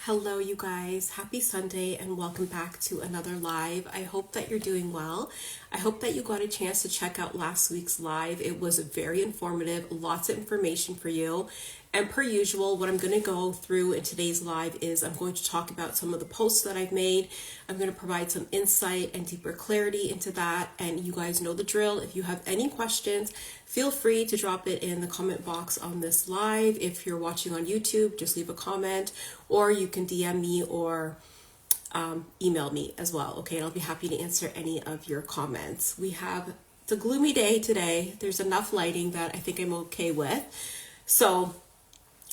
Hello, you guys. Happy Sunday and welcome back to another live. I hope that you're doing well. I hope that you got a chance to check out last week's live. It was very informative, lots of information for you. And per usual, what I'm going to go through in today's live is I'm going to talk about some of the posts that I've made. I'm going to provide some insight and deeper clarity into that. And you guys know the drill. If you have any questions, feel free to drop it in the comment box on this live. If you're watching on YouTube, just leave a comment, or you can DM me or email me as well. Okay, and I'll be happy to answer any of your comments. It's a gloomy day today. There's enough lighting that I think I'm okay with. So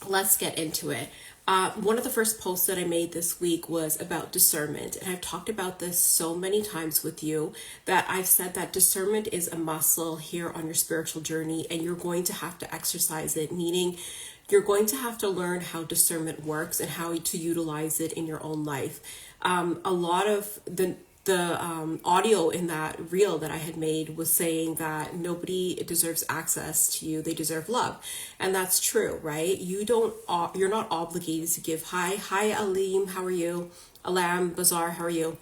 let's get into it. One of the first posts that I made this week was about discernment. And I've talked about this so many times with you that I've said that discernment is a muscle here on your spiritual journey, and you're going to have to exercise it, meaning you're going to have to learn how discernment works and how to utilize it in your own life. A lot of the audio in that reel that I had made was saying that nobody deserves access to you, they deserve love. And that's true, right? You're not obligated to give. Hi Alim, how are you? Alam Bazaar, how are you?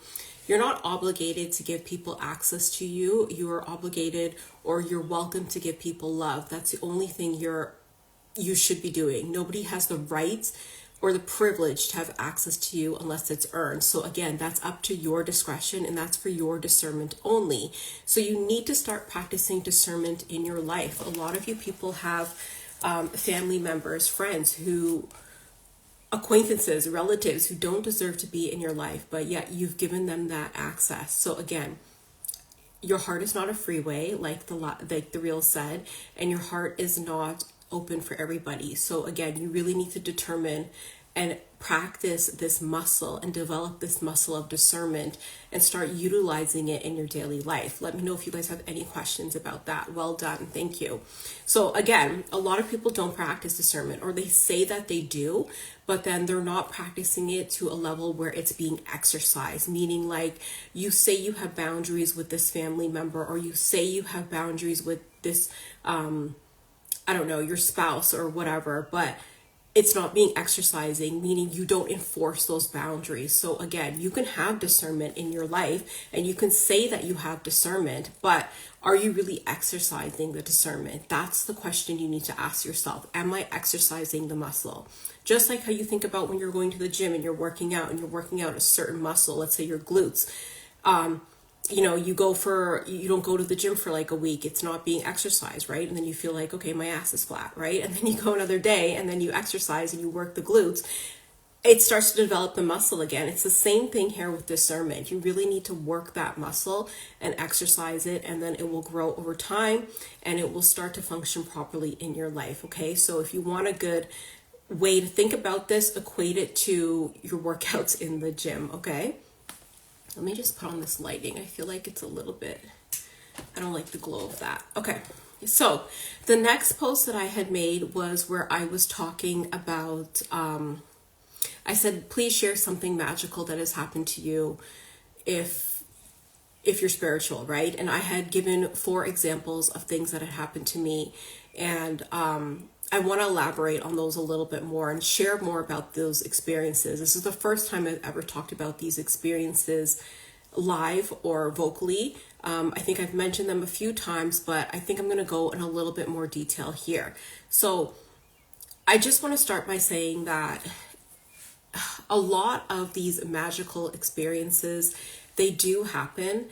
You're not obligated to give people access to you. You're obligated, or you're welcome to give people love. That's the only thing you should be doing. Nobody has the right or the privilege to have access to you unless it's earned. So again, that's up to your discretion, and that's for your discernment only. So you need to start practicing discernment in your life. A lot of you people have family members, friends, acquaintances, relatives who don't deserve to be in your life, but yet you've given them that access. So again, your heart is not a freeway, like the reel said, and your heart is not open for everybody. So again, you really need to determine and practice this muscle and develop this muscle of discernment and start utilizing it in your daily life. Let me know if you guys have any questions about that. Well done. Thank you. So again, a lot of people don't practice discernment, or they say that they do, but then they're not practicing it to a level where it's being exercised, meaning like you say you have boundaries with this family member, or you say you have boundaries with this I don't know, your spouse or whatever, but it's not being exercising, meaning you don't enforce those boundaries. So again, you can have discernment in your life and you can say that you have discernment, but are you really exercising the discernment? That's the question you need to ask yourself. Am I exercising the muscle? Just like how you think about when you're going to the gym and you're working out a certain muscle, let's say your glutes. You don't go to the gym for like a week, it's not being exercised, right? And then you feel like, okay, my ass is flat, right? And then you go another day and then you exercise and you work the glutes. It starts to develop the muscle again. It's the same thing here with discernment. You really need to work that muscle and exercise it, and then it will grow over time and it will start to function properly in your life, okay? So if you want a good way to think about this, equate it to your workouts in the gym, okay? Let me just put on this lighting. I feel like it's a little bit, I don't like the glow of that. Okay, so the next post that I had made was where I was talking about, I said, please share something magical that has happened to you if you're spiritual, right? And I had given 4 examples of things that had happened to me, and I want to elaborate on those a little bit more and share more about those experiences. This is the first time I've ever talked about these experiences live or vocally. I think I've mentioned them a few times, but I think I'm going to go in a little bit more detail here. So I just want to start by saying that a lot of these magical experiences, they do happen.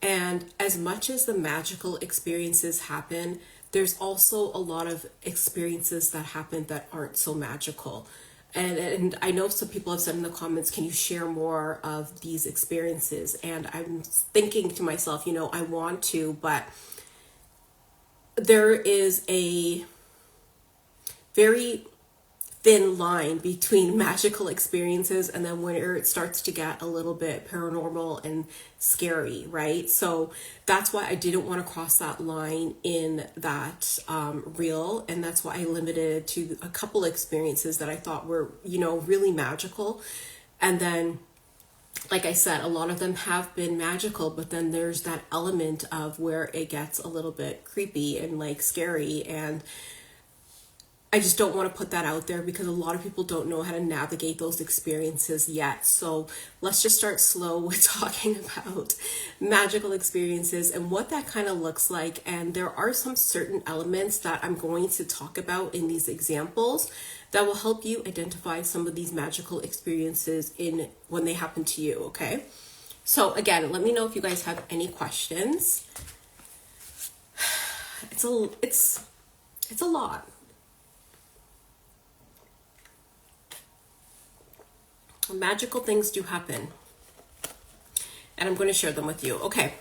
And as much as the magical experiences happen, there's also a lot of experiences that happen that aren't so magical. And I know some people have said in the comments, can you share more of these experiences? And I'm thinking to myself, I want to, but there is a very thin line between magical experiences and then where it starts to get a little bit paranormal and scary, right? So that's why I didn't want to cross that line in that reel, and that's why I limited it to a couple experiences that I thought were, really magical. And then, like I said, a lot of them have been magical, but then there's that element of where it gets a little bit creepy and like scary, and I just don't want to put that out there because a lot of people don't know how to navigate those experiences yet. So let's just start slow with talking about magical experiences and what that kind of looks like. And there are some certain elements that I'm going to talk about in these examples that will help you identify some of these magical experiences in when they happen to you, okay? So again, let me know if you guys have any questions. It's a lot. Magical things do happen, and I'm going to share them with you. Okay,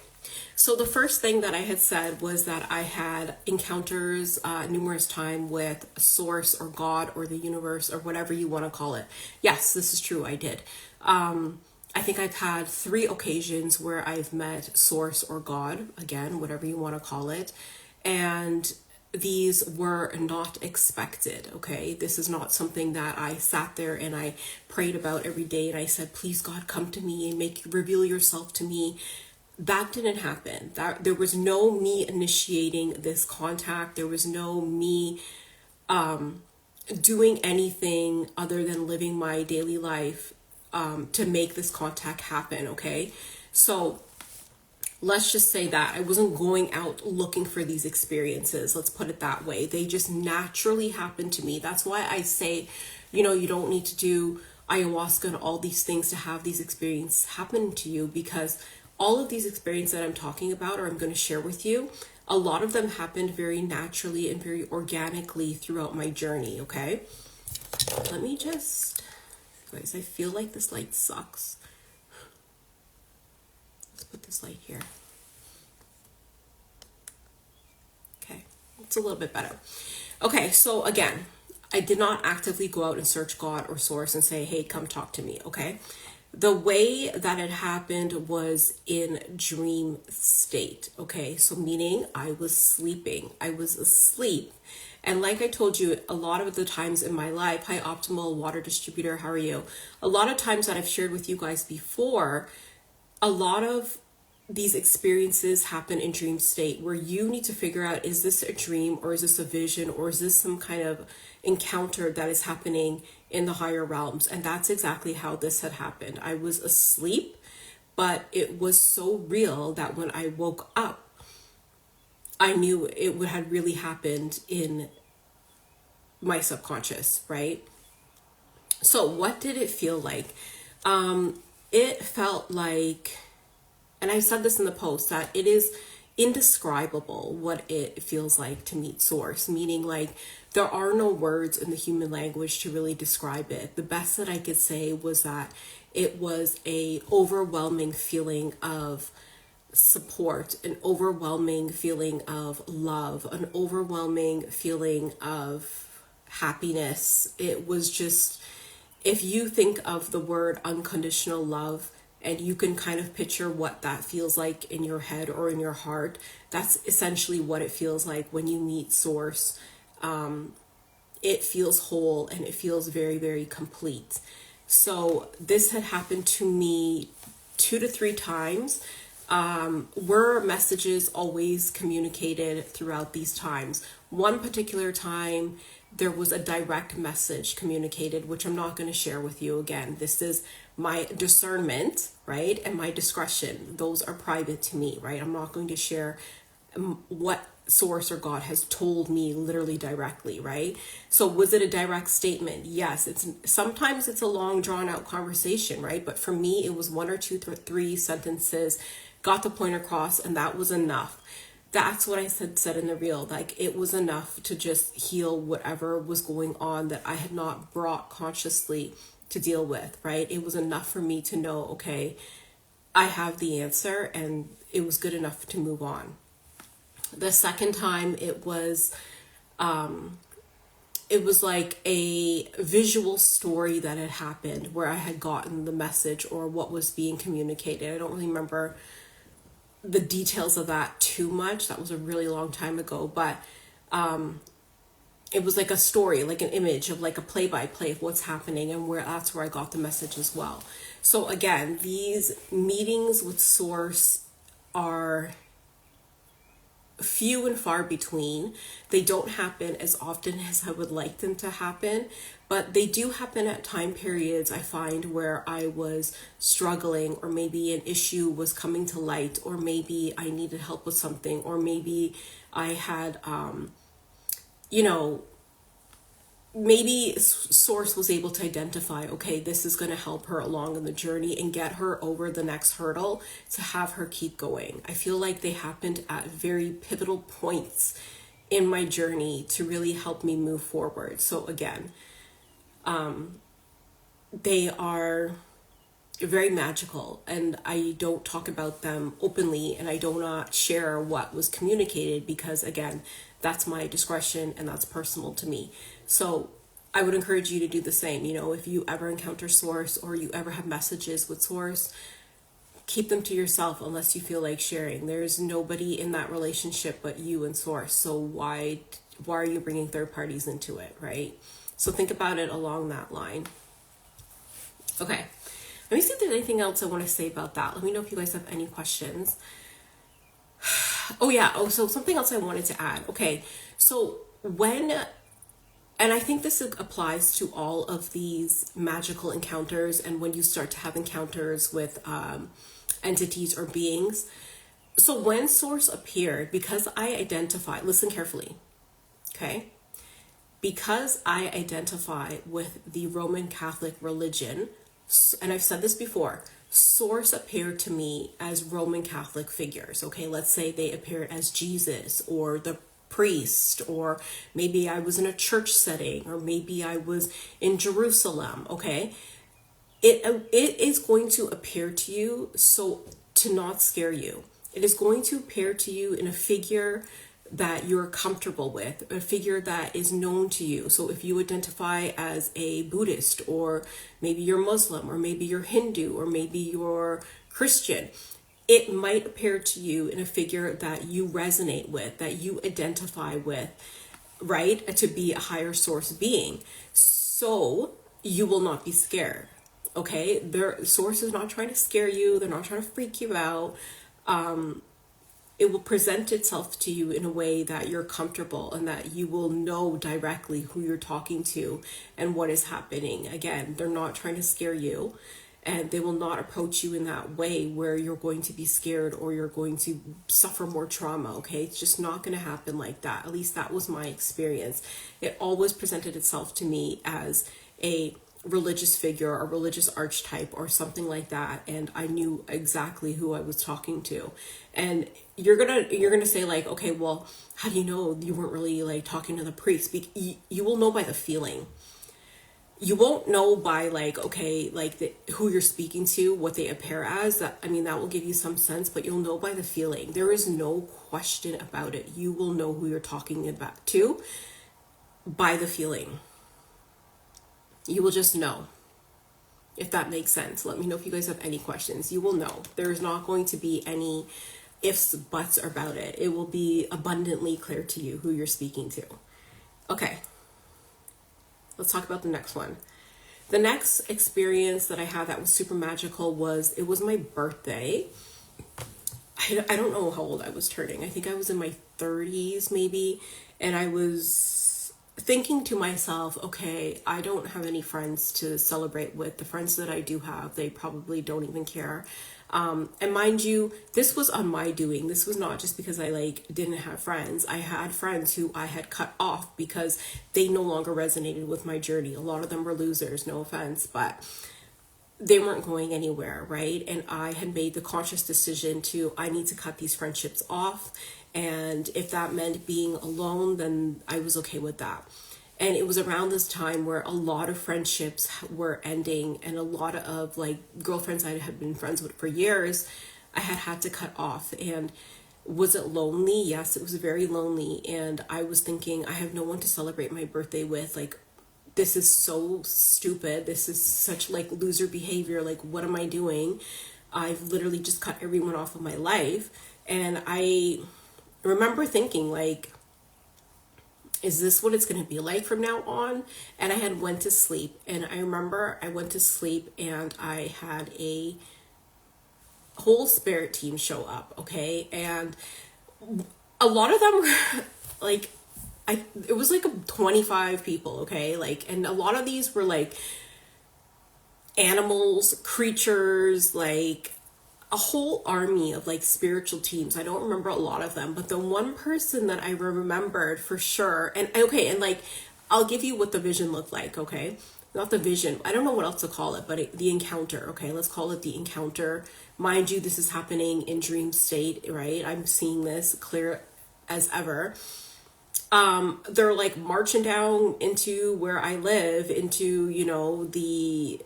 so the first thing that I had said was that I had encounters numerous times with source or God or the universe or whatever you want to call it. Yes, this is true, I did. I think I've had 3 occasions where I've met source or God, again, whatever you want to call it, and these were not expected, okay? This is not something that I sat there and I prayed about every day and I said, please God, come to me and reveal yourself to me. That didn't happen. There was no me initiating this contact. There was no me doing anything other than living my daily life to make this contact happen, okay? So let's just say that I wasn't going out looking for these experiences. Let's put it that way. They just naturally happened to me. That's why I say, you know, you don't need to do ayahuasca and all these things to have these experiences happen to you, because all of these experiences that I'm talking about or I'm going to share with you, a lot of them happened very naturally and very organically throughout my journey, okay? Let me just, guys, I feel like this light sucks. Put this light here. Okay, it's a little bit better. Okay, so again, I did not actively go out and search God or source and say, hey, come talk to me, okay? The way that it happened was in dream state, okay? So meaning I was sleeping. I was asleep. And like I told you, a lot of the times in my life, hi Optimal Water Distributor, how are you? A lot of times that I've shared with you guys before, a lot of these experiences happen in dream state where you need to figure out, is this a dream or is this a vision or is this some kind of encounter that is happening in the higher realms? And that's exactly how this had happened. I was asleep, but it was so real that when I woke up, I knew it had really happened in my subconscious, right? So what did it feel like? It felt like, and I said this in the post, that it is indescribable what it feels like to meet source, meaning like there are no words in the human language to really describe it. The best that I could say was that it was a overwhelming feeling of support, an overwhelming feeling of love, an overwhelming feeling of happiness. It was just, if you think of the word unconditional love and you can kind of picture what that feels like in your head or in your heart, that's essentially what it feels like when you meet source. It feels whole and it feels very, very complete. So this had happened to me 2 to 3 times. Were messages always communicated throughout these times? One particular time, there was a direct message communicated, which I'm not going to share with you again. This is my discernment, right? And my discretion. Those are private to me, right? I'm not going to share what source or God has told me literally directly, right? So was it a direct statement? Yes. Sometimes it's a long drawn out conversation, right? But for me, it was 1 or 2 or 3 sentences, got the point across, and that was enough. That's what I said in the reel. Like, it was enough to just heal whatever was going on that I had not brought consciously to deal with, right? It was enough for me to know, okay, I have the answer, and it was good enough to move on. The second time, it was like a visual story that had happened where I had gotten the message or what was being communicated. I don't really remember the details of that too much. That was a really long time ago, but it was like a story, like an image of like a play-by-play of what's happening, and that's where I got the message as well. So again, these meetings with source are few and far between. They don't happen as often as I would like them to happen, but they do happen at time periods I find where I was struggling, or maybe an issue was coming to light, or maybe I needed help with something, or maybe I had, you know, maybe source was able to identify, okay, this is going to help her along in the journey and get her over the next hurdle to have her keep going. I feel like they happened at very pivotal points in my journey to really help me move forward. So again, they are very magical, and I don't talk about them openly, and I do not share what was communicated because, again, that's my discretion and that's personal to me. So I would encourage you to do the same. You know, if you ever encounter source or you ever have messages with source, keep them to yourself unless you feel like sharing. There's nobody in that relationship but you and source. So why are you bringing third parties into it, right? So think about it along that line. Okay. Let me see if there's anything else I want to say about that. Let me know if you guys have any questions. Oh yeah. Oh, so something else I wanted to add. Okay. So and I think this applies to all of these magical encounters and when you start to have encounters with entities or beings. So when source appeared, because I identify, listen carefully, okay? Because I identify with the Roman Catholic religion, and I've said this before, source appeared to me as Roman Catholic figures. Okay, let's say they appeared as Jesus or the priest, or maybe I was in a church setting, or maybe I was in Jerusalem. Okay, it is going to appear to you so to not scare you. It is going to appear to you in a figure that you're comfortable with, a figure that is known to you. So if you identify as a Buddhist, or maybe you're Muslim, or maybe you're Hindu, or maybe you're Christian, it might appear to you in a figure that you resonate with, that you identify with, right? To be a higher source being. So you will not be scared. Okay? Their source is not trying to scare you. They're not trying to freak you out. It will present itself to you in a way that you're comfortable and that you will know directly who you're talking to and what is happening. Again, they're not trying to scare you, and they will not approach you in that way where you're going to be scared or you're going to suffer more trauma. Okay, it's just not going to happen like that. At least that was my experience. It always presented itself to me as a religious figure, a religious archetype or something like that, and I knew exactly who I was talking to. And you're gonna say like, okay, well, how do you know you weren't really like talking to the priest? You will know by the feeling. You won't know by like, okay, like who you're speaking to, what they appear as. That will give you some sense, but you'll know by the feeling. There is no question about it. You will know who you're talking about to by the feeling. You will just know, if that makes sense. Let me know if you guys have any questions. You will know. There's not going to be any ifs, buts about it. It will be abundantly clear to you who you're speaking to. Okay, let's talk about the next one. The next experience that I had that was super magical was, it was my birthday. I don't know how old I was turning. I think I was in my 30s maybe, and I was thinking to myself, okay, I don't have any friends to celebrate with. The friends that I do have, they probably don't even care. And mind you, this was on my doing. This was not just because I didn't have friends. I had friends who I had cut off because they no longer resonated with my journey. A lot of them were losers, no offense, but they weren't going anywhere, right? And I had made the conscious decision I need to cut these friendships off. And if that meant being alone, then I was okay with that. And it was around this time where a lot of friendships were ending, and a lot of girlfriends I had been friends with for years, I had to cut off. And was it lonely? Yes, it was very lonely. And I was thinking, I have no one to celebrate my birthday with. This is so stupid. This is such loser behavior. What am I doing? I've literally just cut everyone off of my life. And I remember thinking is this what it's going to be like from now on? And I had went to sleep, and I remember I went to sleep and I had a whole spirit team show up. Okay. And a lot of them were like, it was like 25 people, okay? Like, and a lot of these were like animals, creatures, like a whole army of like spiritual teams. I don't remember a lot of them, but the one person that I remembered for sure, and okay, and like, I'll give you what the vision looked like, okay? Not the vision, I don't know what else to call it, but the encounter, okay? Let's call it the encounter. Mind you, this is happening in dream state, right? I'm seeing this clear as ever. They're like marching down into where I live, into, you know, the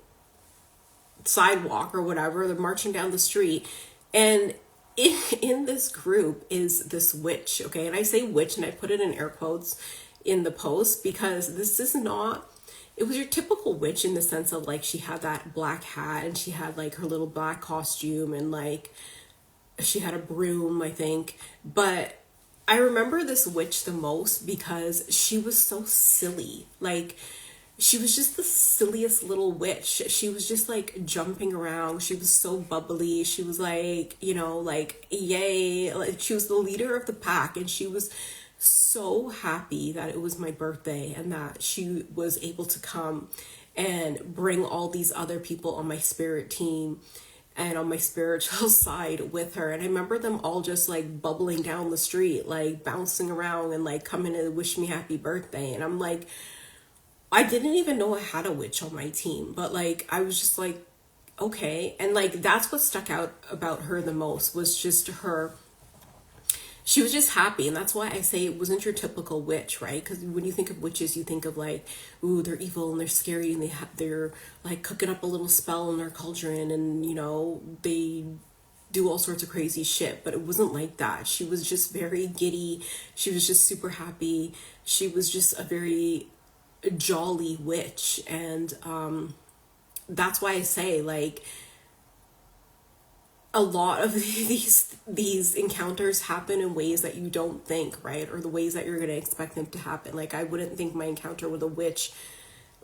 sidewalk or whatever. They're marching down the street, and in this group is this witch, okay? And I say witch and I put it in air quotes in the post, because this is not, it was your typical witch in the sense of like, she had that black hat and she had like her little black costume, and like she had a broom, I think. But I remember this witch the most because she was so silly. Like, she was just the silliest little witch. She was just like jumping around. She was so bubbly. She was like, you know, like, yay. Like, she was the leader of the pack, and she was so happy that it was my birthday and that she was able to come and bring all these other people on my spirit team and on my spiritual side with her. And I remember them all just like bubbling down the street, like bouncing around and like coming to wish me happy birthday. And I'm like, I didn't even know I had a witch on my team, but like, I was just like, okay. And like, that's what stuck out about her the most, was just her, she was just happy. And that's why I say it wasn't your typical witch, right? Because when you think of witches, you think of like, ooh, they're evil and they're scary, and they're like cooking up a little spell in their cauldron, and you know, they do all sorts of crazy shit. But it wasn't like that. She was just very giddy. She was just super happy. She was just a very jolly witch. And that's why I say, like, a lot of these encounters happen in ways that you don't think, right? Or the ways that you're going to expect them to happen. Like, I wouldn't think my encounter with a witch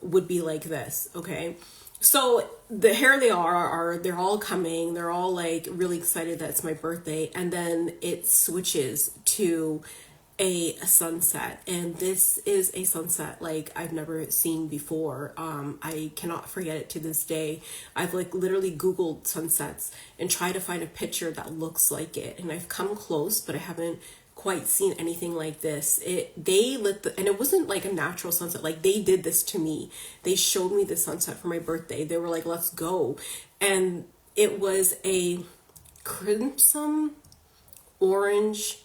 would be like this, okay? So here they are, they're all coming, they're all like really excited that it's my birthday, and then it switches to a sunset. And this is a sunset like I've never seen before. I cannot forget it to this day. I've like literally Googled sunsets and tried to find a picture that looks like it, and I've come close, but I haven't quite seen anything like this. They lit and it wasn't like a natural sunset. Like, they did this to me. They showed me the sunset for my birthday. They were like, let's go. And it was a crimson, orange,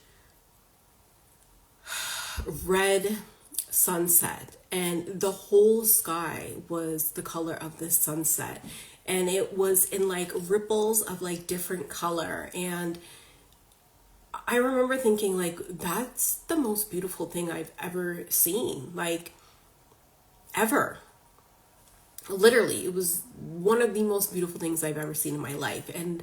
red sunset, and the whole sky was the color of this sunset, and it was in like ripples of like different color. And I remember thinking, like, that's the most beautiful thing I've ever seen, like, ever. Literally, it was one of the most beautiful things I've ever seen in my life. And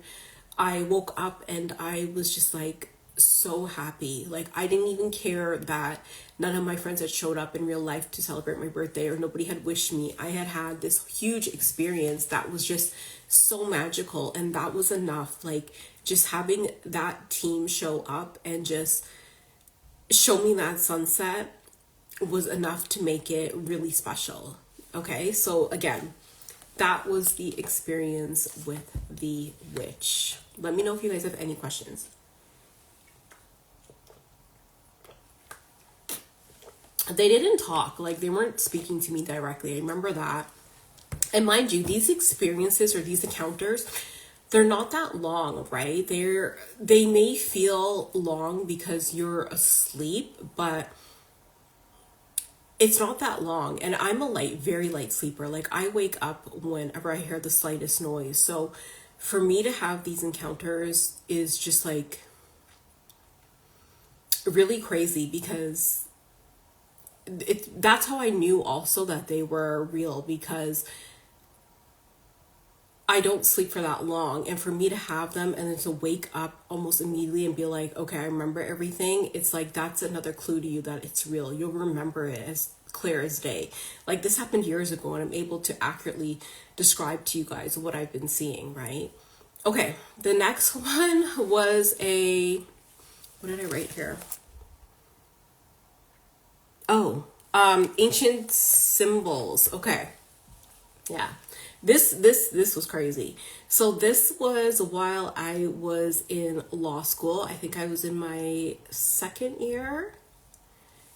I woke up and I was just like so happy. Like, I didn't even care that none of my friends had showed up in real life to celebrate my birthday, or nobody had wished me. I had had this huge experience that was just so magical, and that was enough. Like, just having that team show up and just show me that sunset was enough to make it really special. Okay, so again, that was the experience with the witch. Let me know if you guys have any questions. They didn't talk, like, they weren't speaking to me directly. I remember that. And mind you, these experiences or these encounters, they're not that long, right? They may feel long because you're asleep, but it's not that long. And I'm a very light sleeper. Like, I wake up whenever I hear the slightest noise. So for me to have these encounters is just like really crazy, because that's how I knew also that they were real, because I don't sleep for that long. And for me to have them and then to wake up almost immediately and be like, okay, I remember everything. It's like, that's another clue to you that it's real. You'll remember it as clear as day. Like, this happened years ago, and I'm able to accurately describe to you guys what I've been seeing, right? Okay, the next one was what did I write here? Oh, ancient symbols. Okay. Yeah. This was crazy. So this was while I was in law school. I think I was in my second year.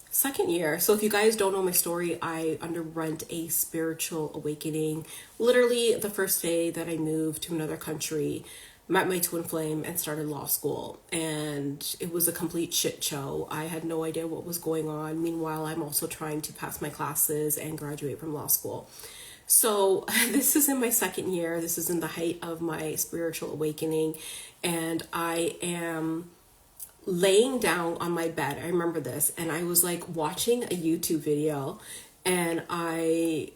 Second year. So if you guys don't know my story, I underwent a spiritual awakening literally the first day that I moved to another country, met my twin flame, and started law school. And it was a complete shit show. I had no idea what was going on. Meanwhile, I'm also trying to pass my classes and graduate from law school. So this is in my second year. This is in the height of my spiritual awakening. And I am laying down on my bed. I remember this. And I was like watching a YouTube video, and I'm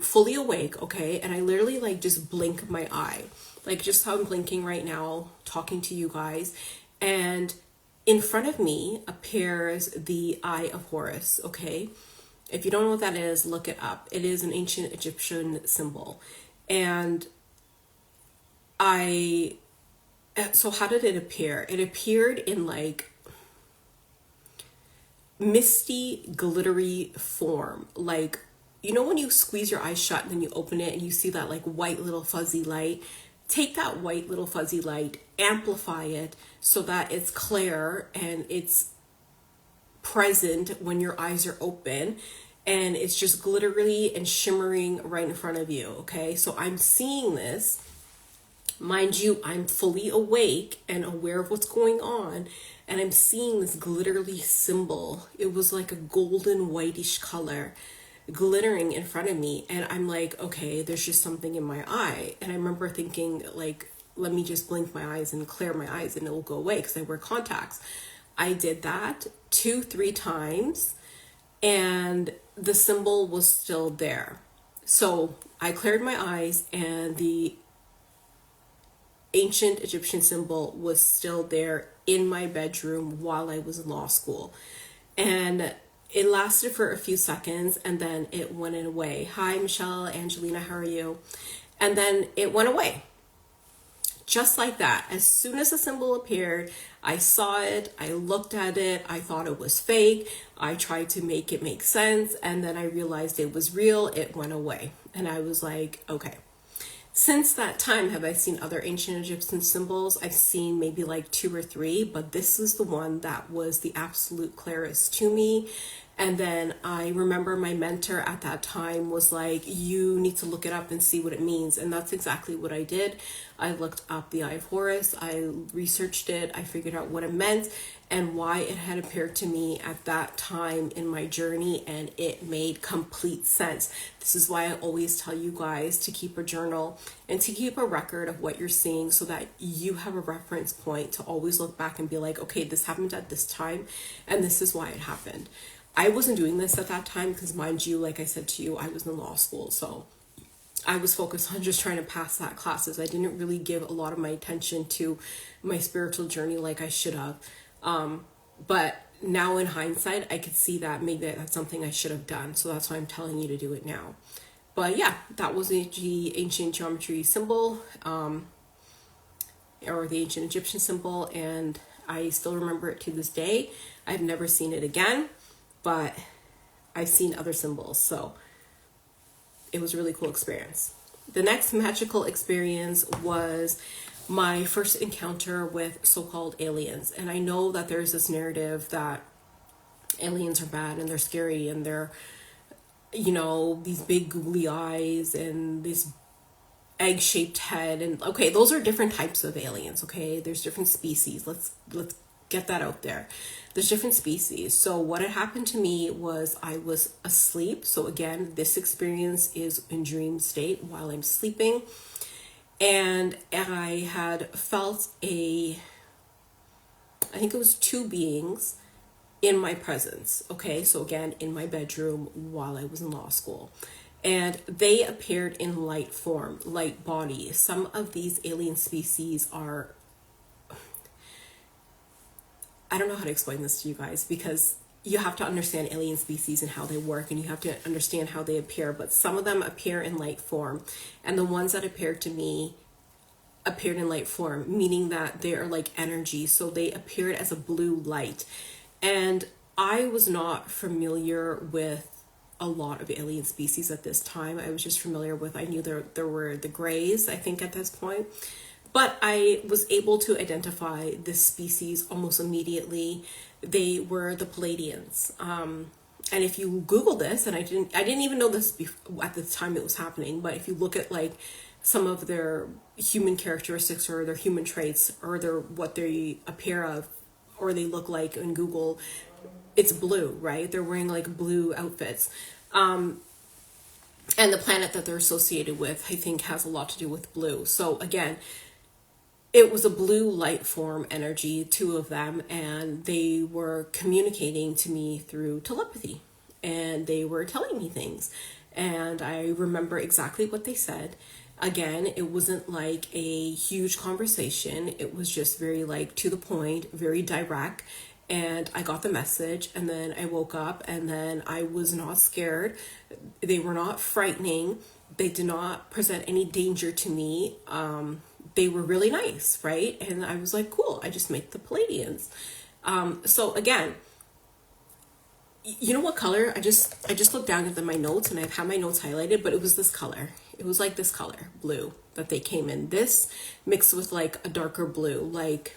fully awake, okay? And I literally like just blink my eye. Like just how I'm blinking right now, talking to you guys. And in front of me appears the Eye of Horus, okay? If you don't know what that is, look it up. It is an ancient Egyptian symbol. And so how did it appear? It appeared in like misty, glittery form. Like, you know when you squeeze your eyes shut and then you open it and you see that like white little fuzzy light? Take that white little fuzzy light, amplify it so that it's clear and it's present when your eyes are open, and it's just glittery and shimmering right in front of you. Okay, so I'm seeing this, mind you, I'm fully awake and aware of what's going on, and I'm seeing this glittery symbol. It was like a golden whitish color glittering in front of me, and I'm like, okay, there's just something in my eye. And I remember thinking like, let me just blink my eyes and clear my eyes and it will go away because I wear contacts. I did that 2-3 times and the symbol was still there. So I cleared my eyes and the ancient Egyptian symbol was still there in my bedroom while I was in law school. And it lasted for a few seconds and then it went away. Hi, Michelle, Angelina, how are you? And then it went away. Just like that. As soon as the symbol appeared, I saw it, I looked at it, I thought it was fake, I tried to make it make sense, and then I realized it was real, it went away. And I was like, okay. Since that time, have I seen other ancient Egyptian symbols? I've seen maybe like 2 or 3, but this is the one that was the absolute clearest to me. And then I remember my mentor at that time was like, you need to look it up and see what it means. And that's exactly what I did. I looked up the Eye of Horus, I researched it, I figured out what it meant and why it had appeared to me at that time in my journey, and it made complete sense. This is why I always tell you guys to keep a journal and to keep a record of what you're seeing so that you have a reference point to always look back and be like, okay, this happened at this time and this is why it happened. I wasn't doing this at that time because, mind you, like I said to you, I was in law school, so I was focused on just trying to pass that classes. I didn't really give a lot of my attention to my spiritual journey like I should have. But now in hindsight, I could see that maybe that's something I should have done. So that's why I'm telling you to do it now. But yeah, that was the ancient geometry symbol, or the ancient Egyptian symbol. And I still remember it to this day. I've never seen it again, but I've seen other symbols. So it was a really cool experience. The next magical experience was my first encounter with so-called aliens. And I know that there's this narrative that aliens are bad and they're scary and they're, you know, these big googly eyes and this egg-shaped head. And okay, those are different types of aliens, okay? There's different species. Let's get that out there. There's different species. So what had happened to me was I was asleep. So again, this experience is in dream state while I'm sleeping. And I had felt I think it was 2 beings in my presence. Okay, so again, in my bedroom while I was in law school. And they appeared in light form, light body. Some of these alien species are, I don't know how to explain this to you guys because you have to understand alien species and how they work, and you have to understand how they appear. But some of them appear in light form, and the ones that appeared to me appeared in light form, meaning that they are like energy. So they appeared as a blue light. And I was not familiar with a lot of alien species at this time. I was just familiar with, I knew there were the Greys, I think, at this point. But I was able to identify this species almost immediately. They were the Pleiadians. And if you Google this, and I didn't even know this at the time it was happening, but if you look at like some of their human characteristics or their human traits or their what they appear of or they look like in Google, it's blue, right? They're wearing like blue outfits. And the planet that they're associated with, I think, has a lot to do with blue. So again, it was a blue light form energy, two of them, and they were communicating to me through telepathy. And they were telling me things. And I remember exactly what they said. Again, it wasn't like a huge conversation. It was just very like to the point, very direct. And I got the message, and then I woke up, and then I was not scared. They were not frightening. They did not present any danger to me. They were really nice, right? And I was like, cool, I just met the Pleiadians. So again, you know what color? I just looked down at my notes, and I've had my notes highlighted, but it was this color. It was like this color, blue, that they came in. This mixed with like a darker blue, like,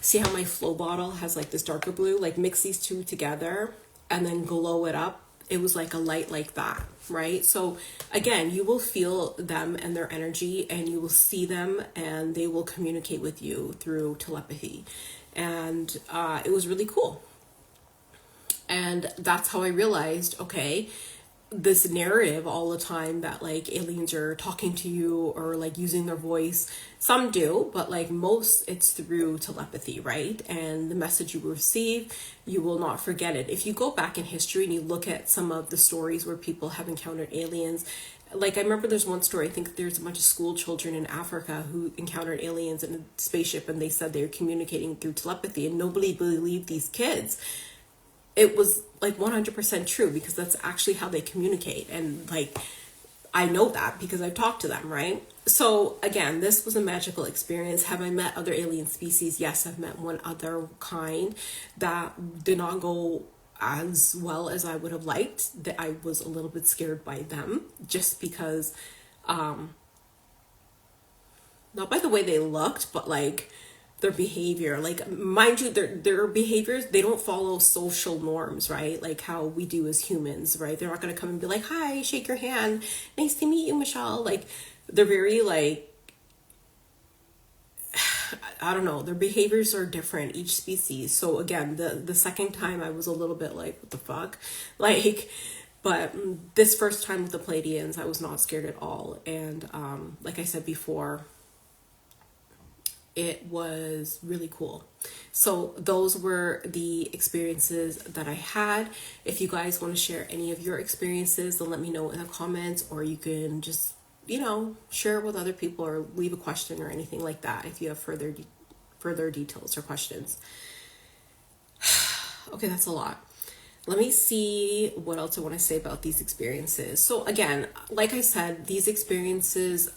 see how my flow bottle has like this darker blue? Like mix these two together and then glow it up. It was like a light like that, right? So again, you will feel them and their energy, and you will see them, and they will communicate with you through telepathy. And it was really cool. And that's how I realized, okay, this narrative all the time that like aliens are talking to you or like using their voice, some do, but like most, it's through telepathy, right? And the message you receive, you will not forget it. If you go back in history and you look at some of the stories where people have encountered aliens, like I remember there's one story, I think there's a bunch of school children in Africa who encountered aliens in a spaceship, and they said they were communicating through telepathy, and nobody believed these kids. It was like 100% true, because that's actually how they communicate. And like, I know that because I've talked to them, right? So again, this was a magical experience. Have I met other alien species? Yes, I've met one other kind that did not go as well as I would have liked. That I was a little bit scared by them, just because, not by the way they looked, but like their behavior. Like, mind you, their behaviors, they don't follow social norms, right? Like how we do as humans, right? They're not going to come and be like, hi, shake your hand, nice to meet you, Michelle. Like, they're very like, I don't know, their behaviors are different, each species. So again, the second time I was a little bit like, what the fuck? Like, but this first time with the Pleiadians, I was not scared at all. And like I said before, it was really cool. So those were the experiences that I had. If you guys want to share any of your experiences, then let me know in the comments, or you can just, you know, share it with other people, or leave a question or anything like that if you have further details or questions. Okay, that's a lot. Let me see what else I want to say about these experiences. So again, like I said, these experiences,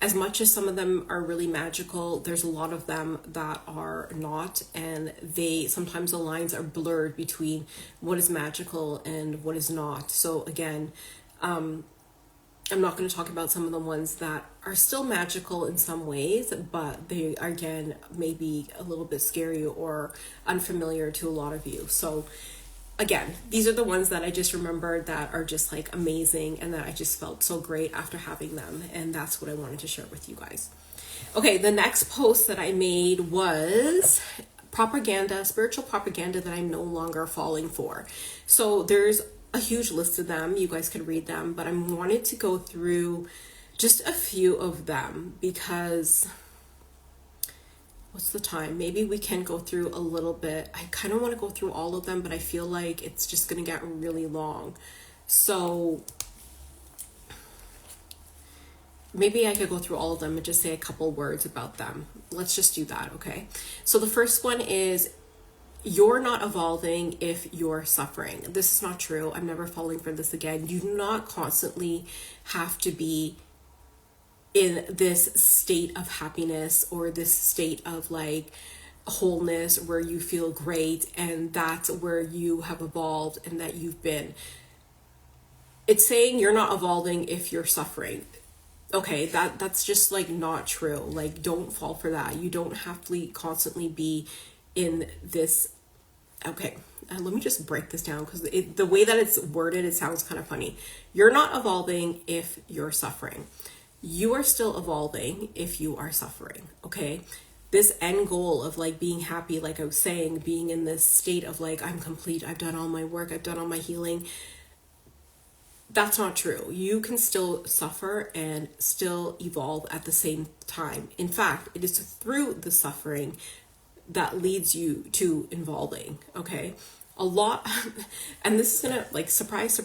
as much as some of them are really magical, there's a lot of them that are not, and sometimes the lines are blurred between what is magical and what is not. So again, I'm not going to talk about some of the ones that are still magical in some ways, but they are, again, maybe a little bit scary or unfamiliar to a lot of you. So again, these are the ones that I just remembered that are just like amazing, and that I just felt so great after having them. And that's what I wanted to share with you guys. Okay, the next post that I made was propaganda, spiritual propaganda that I'm no longer falling for. So there's a huge list of them. You guys could read them, but I wanted to go through just a few of them because, what's the time? Maybe we can go through a little bit. I kind of want to go through all of them, but I feel like it's just going to get really long. So maybe I could go through all of them and just say a couple words about them. Let's just do that, okay? So the first one is, you're not evolving if you're suffering. This is not true. I'm never falling for this again. You do not constantly have to be in this state of happiness or this state of like, wholeness, where you feel great, and that's where you have evolved and that you've been. It's saying you're not evolving if you're suffering. Okay, that's just like not true. Like, don't fall for that. You don't have to constantly be in this. Okay, let me just break this down, because the way that it's worded, it sounds kind of funny. You're not evolving if you're suffering. You are still evolving if you are suffering. Okay, this end goal of like being happy, like I was saying, being in this state of like, I'm complete, I've done all my work, I've done all my healing, that's not true. You can still suffer and still evolve at the same time. In fact, it is through the suffering that leads you to evolving. Okay, a lot, and this is gonna, like, surprise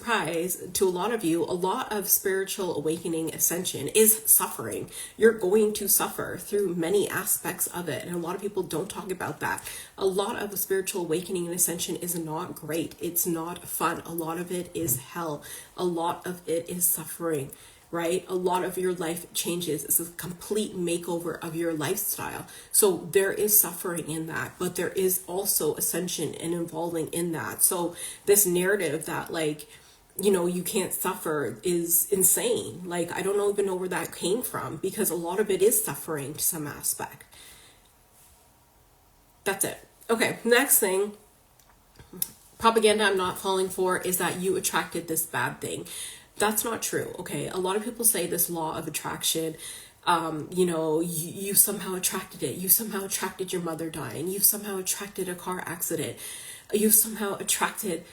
to a lot of you, a lot of spiritual awakening ascension is suffering. You're going to suffer through many aspects of it, and a lot of people don't talk about that. A lot of spiritual awakening and ascension is not great. It's not fun. A lot of it is hell. A lot of it is suffering, right? A lot of your life changes. It's a complete makeover of your lifestyle. So there is suffering in that, but there is also ascension and evolving in that. So this narrative that, like, you know, you can't suffer is insane. Like, I don't even know where that came from, because a lot of it is suffering to some aspect. That's it. Okay, next thing, propaganda I'm not falling for is that you attracted this bad thing. That's not true. Okay, a lot of people say this law of attraction, you know, you somehow attracted it. You somehow attracted your mother dying. You somehow attracted a car accident. You somehow attracted,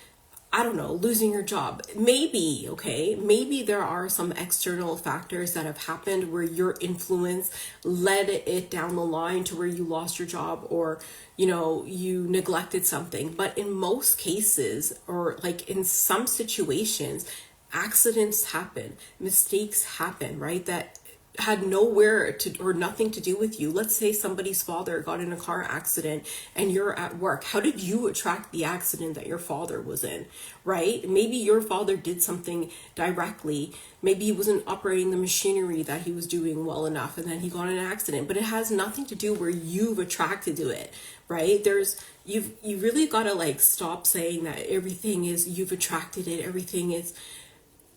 I don't know, losing your job. Maybe, okay, maybe there are some external factors that have happened where your influence led it down the line to where you lost your job, or, you know, you neglected something. But in most cases, or like in some situations, accidents happen, mistakes happen, right? That had nowhere to, or nothing to do with you. Let's say somebody's father got in a car accident and you're at work. How did you attract the accident that your father was in, right? Maybe your father did something directly. Maybe he wasn't operating the machinery that he was doing well enough, and then he got in an accident, but it has nothing to do where you've attracted to it, right? You really got to like stop saying that everything is, you've attracted it, everything is,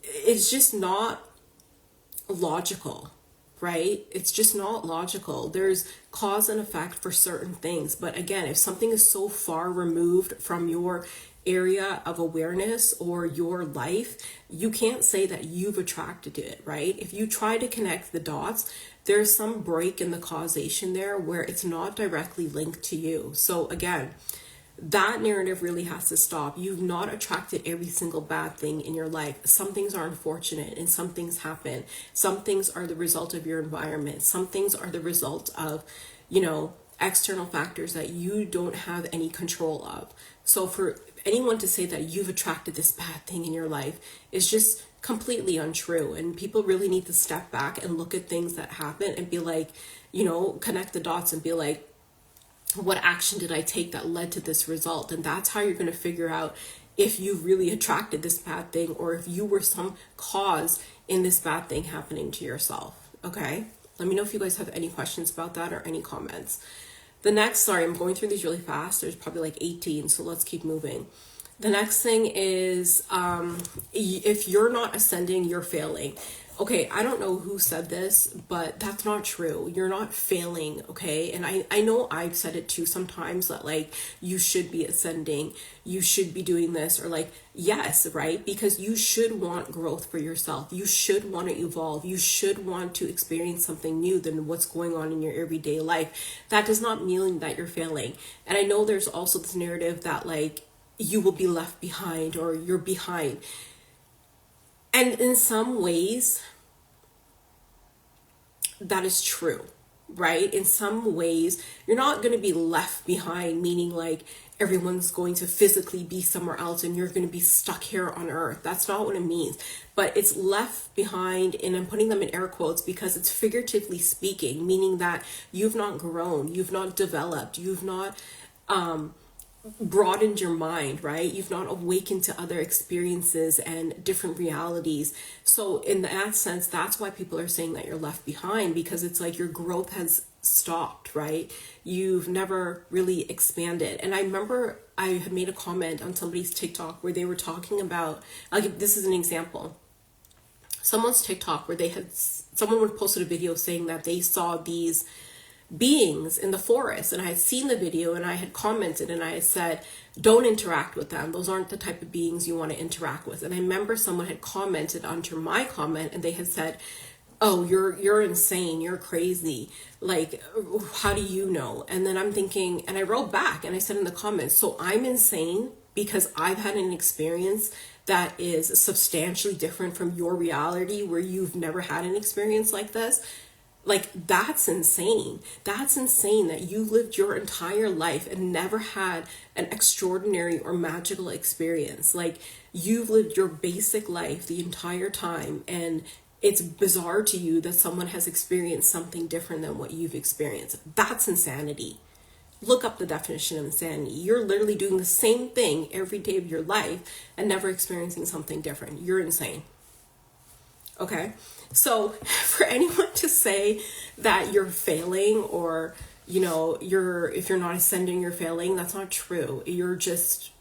it's just not logical, right? It's just not logical. There's cause and effect for certain things. But again, if something is so far removed from your area of awareness or your life, you can't say that you've attracted it, right? If you try to connect the dots, there's some break in the causation there where it's not directly linked to you. So again, that narrative really has to stop. You've not attracted every single bad thing in your life. Some things are unfortunate and some things happen. Some things are the result of your environment. Some things are the result of, you know, external factors that you don't have any control of. So for anyone to say that you've attracted this bad thing in your life is just completely untrue. And people really need to step back and look at things that happen and be like, you know, connect the dots and be like, what action did I take that led to this result? And that's how you're going to figure out if you really attracted this bad thing, or if you were some cause in this bad thing happening to yourself. Okay, let me know if you guys have any questions about that or any comments. The next, sorry, I'm going through these really fast. There's probably like 18, so let's keep moving. The next thing is, if you're not ascending, you're failing. Okay, I don't know who said this, but that's not true. You're not failing, okay? And I know I've said it too sometimes, that like, you should be ascending, you should be doing this, or like, yes, right? Because you should want growth for yourself. You should want to evolve. You should want to experience something new than what's going on in your everyday life. That does not mean that you're failing. And I know there's also this narrative that like, you will be left behind, or you're behind. And in some ways, that is true, right? In some ways, you're not going to be left behind, meaning like everyone's going to physically be somewhere else and you're going to be stuck here on earth. That's not what it means. But it's left behind, and I'm putting them in air quotes because it's figuratively speaking, meaning that you've not grown, you've not developed, you've not broadened your mind, right? You've not awakened to other experiences and different realities. So in that sense, that's why people are saying that you're left behind, because it's like your growth has stopped, right? You've never really expanded. And I remember I had made a comment on somebody's TikTok where they were talking about, this is an example. Someone's TikTok where someone would posted a video saying that they saw these beings in the forest, and I had seen the video and I had commented and I had said, don't interact with them. Those aren't the type of beings you want to interact with. And I remember someone had commented under my comment and they had said, oh, you're insane, you're crazy, like, how do you know? And then I'm thinking, and I wrote back and I said in the comments, so I'm insane because I've had an experience that is substantially different from your reality where you've never had an experience like this. Like, that's insane. That's insane that you lived your entire life and never had an extraordinary or magical experience. Like, you've lived your basic life the entire time, and it's bizarre to you that someone has experienced something different than what you've experienced. That's insanity. Look up the definition of insanity. You're literally doing the same thing every day of your life and never experiencing something different. You're insane. Okay? So for anyone to say that you're failing or, you know, if you're not ascending, you're failing, that's not true. You're just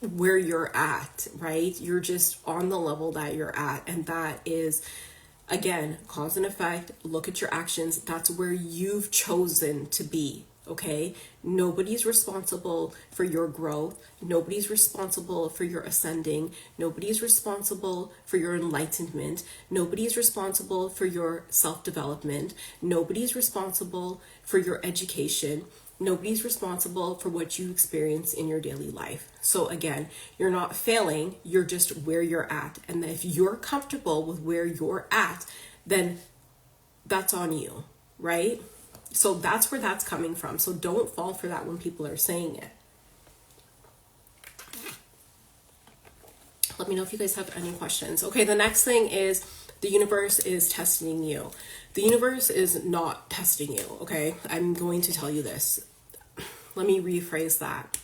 where you're at, right? You're just on the level that you're at. And that is, again, cause and effect. Look at your actions. That's where you've chosen to be. Okay, nobody's responsible for your growth. Nobody's responsible for your ascending. Nobody's responsible for your enlightenment. Nobody's responsible for your self-development. Nobody's responsible for your education. Nobody's responsible for what you experience in your daily life. So again, you're not failing, you're just where you're at. And if you're comfortable with where you're at, then that's on you, right? So that's where that's coming from. So don't fall for that when people are saying it. Let me know if you guys have any questions. Okay, the next thing is the universe is testing you. The universe is not testing you, okay? I'm going to tell you this. Let me rephrase that.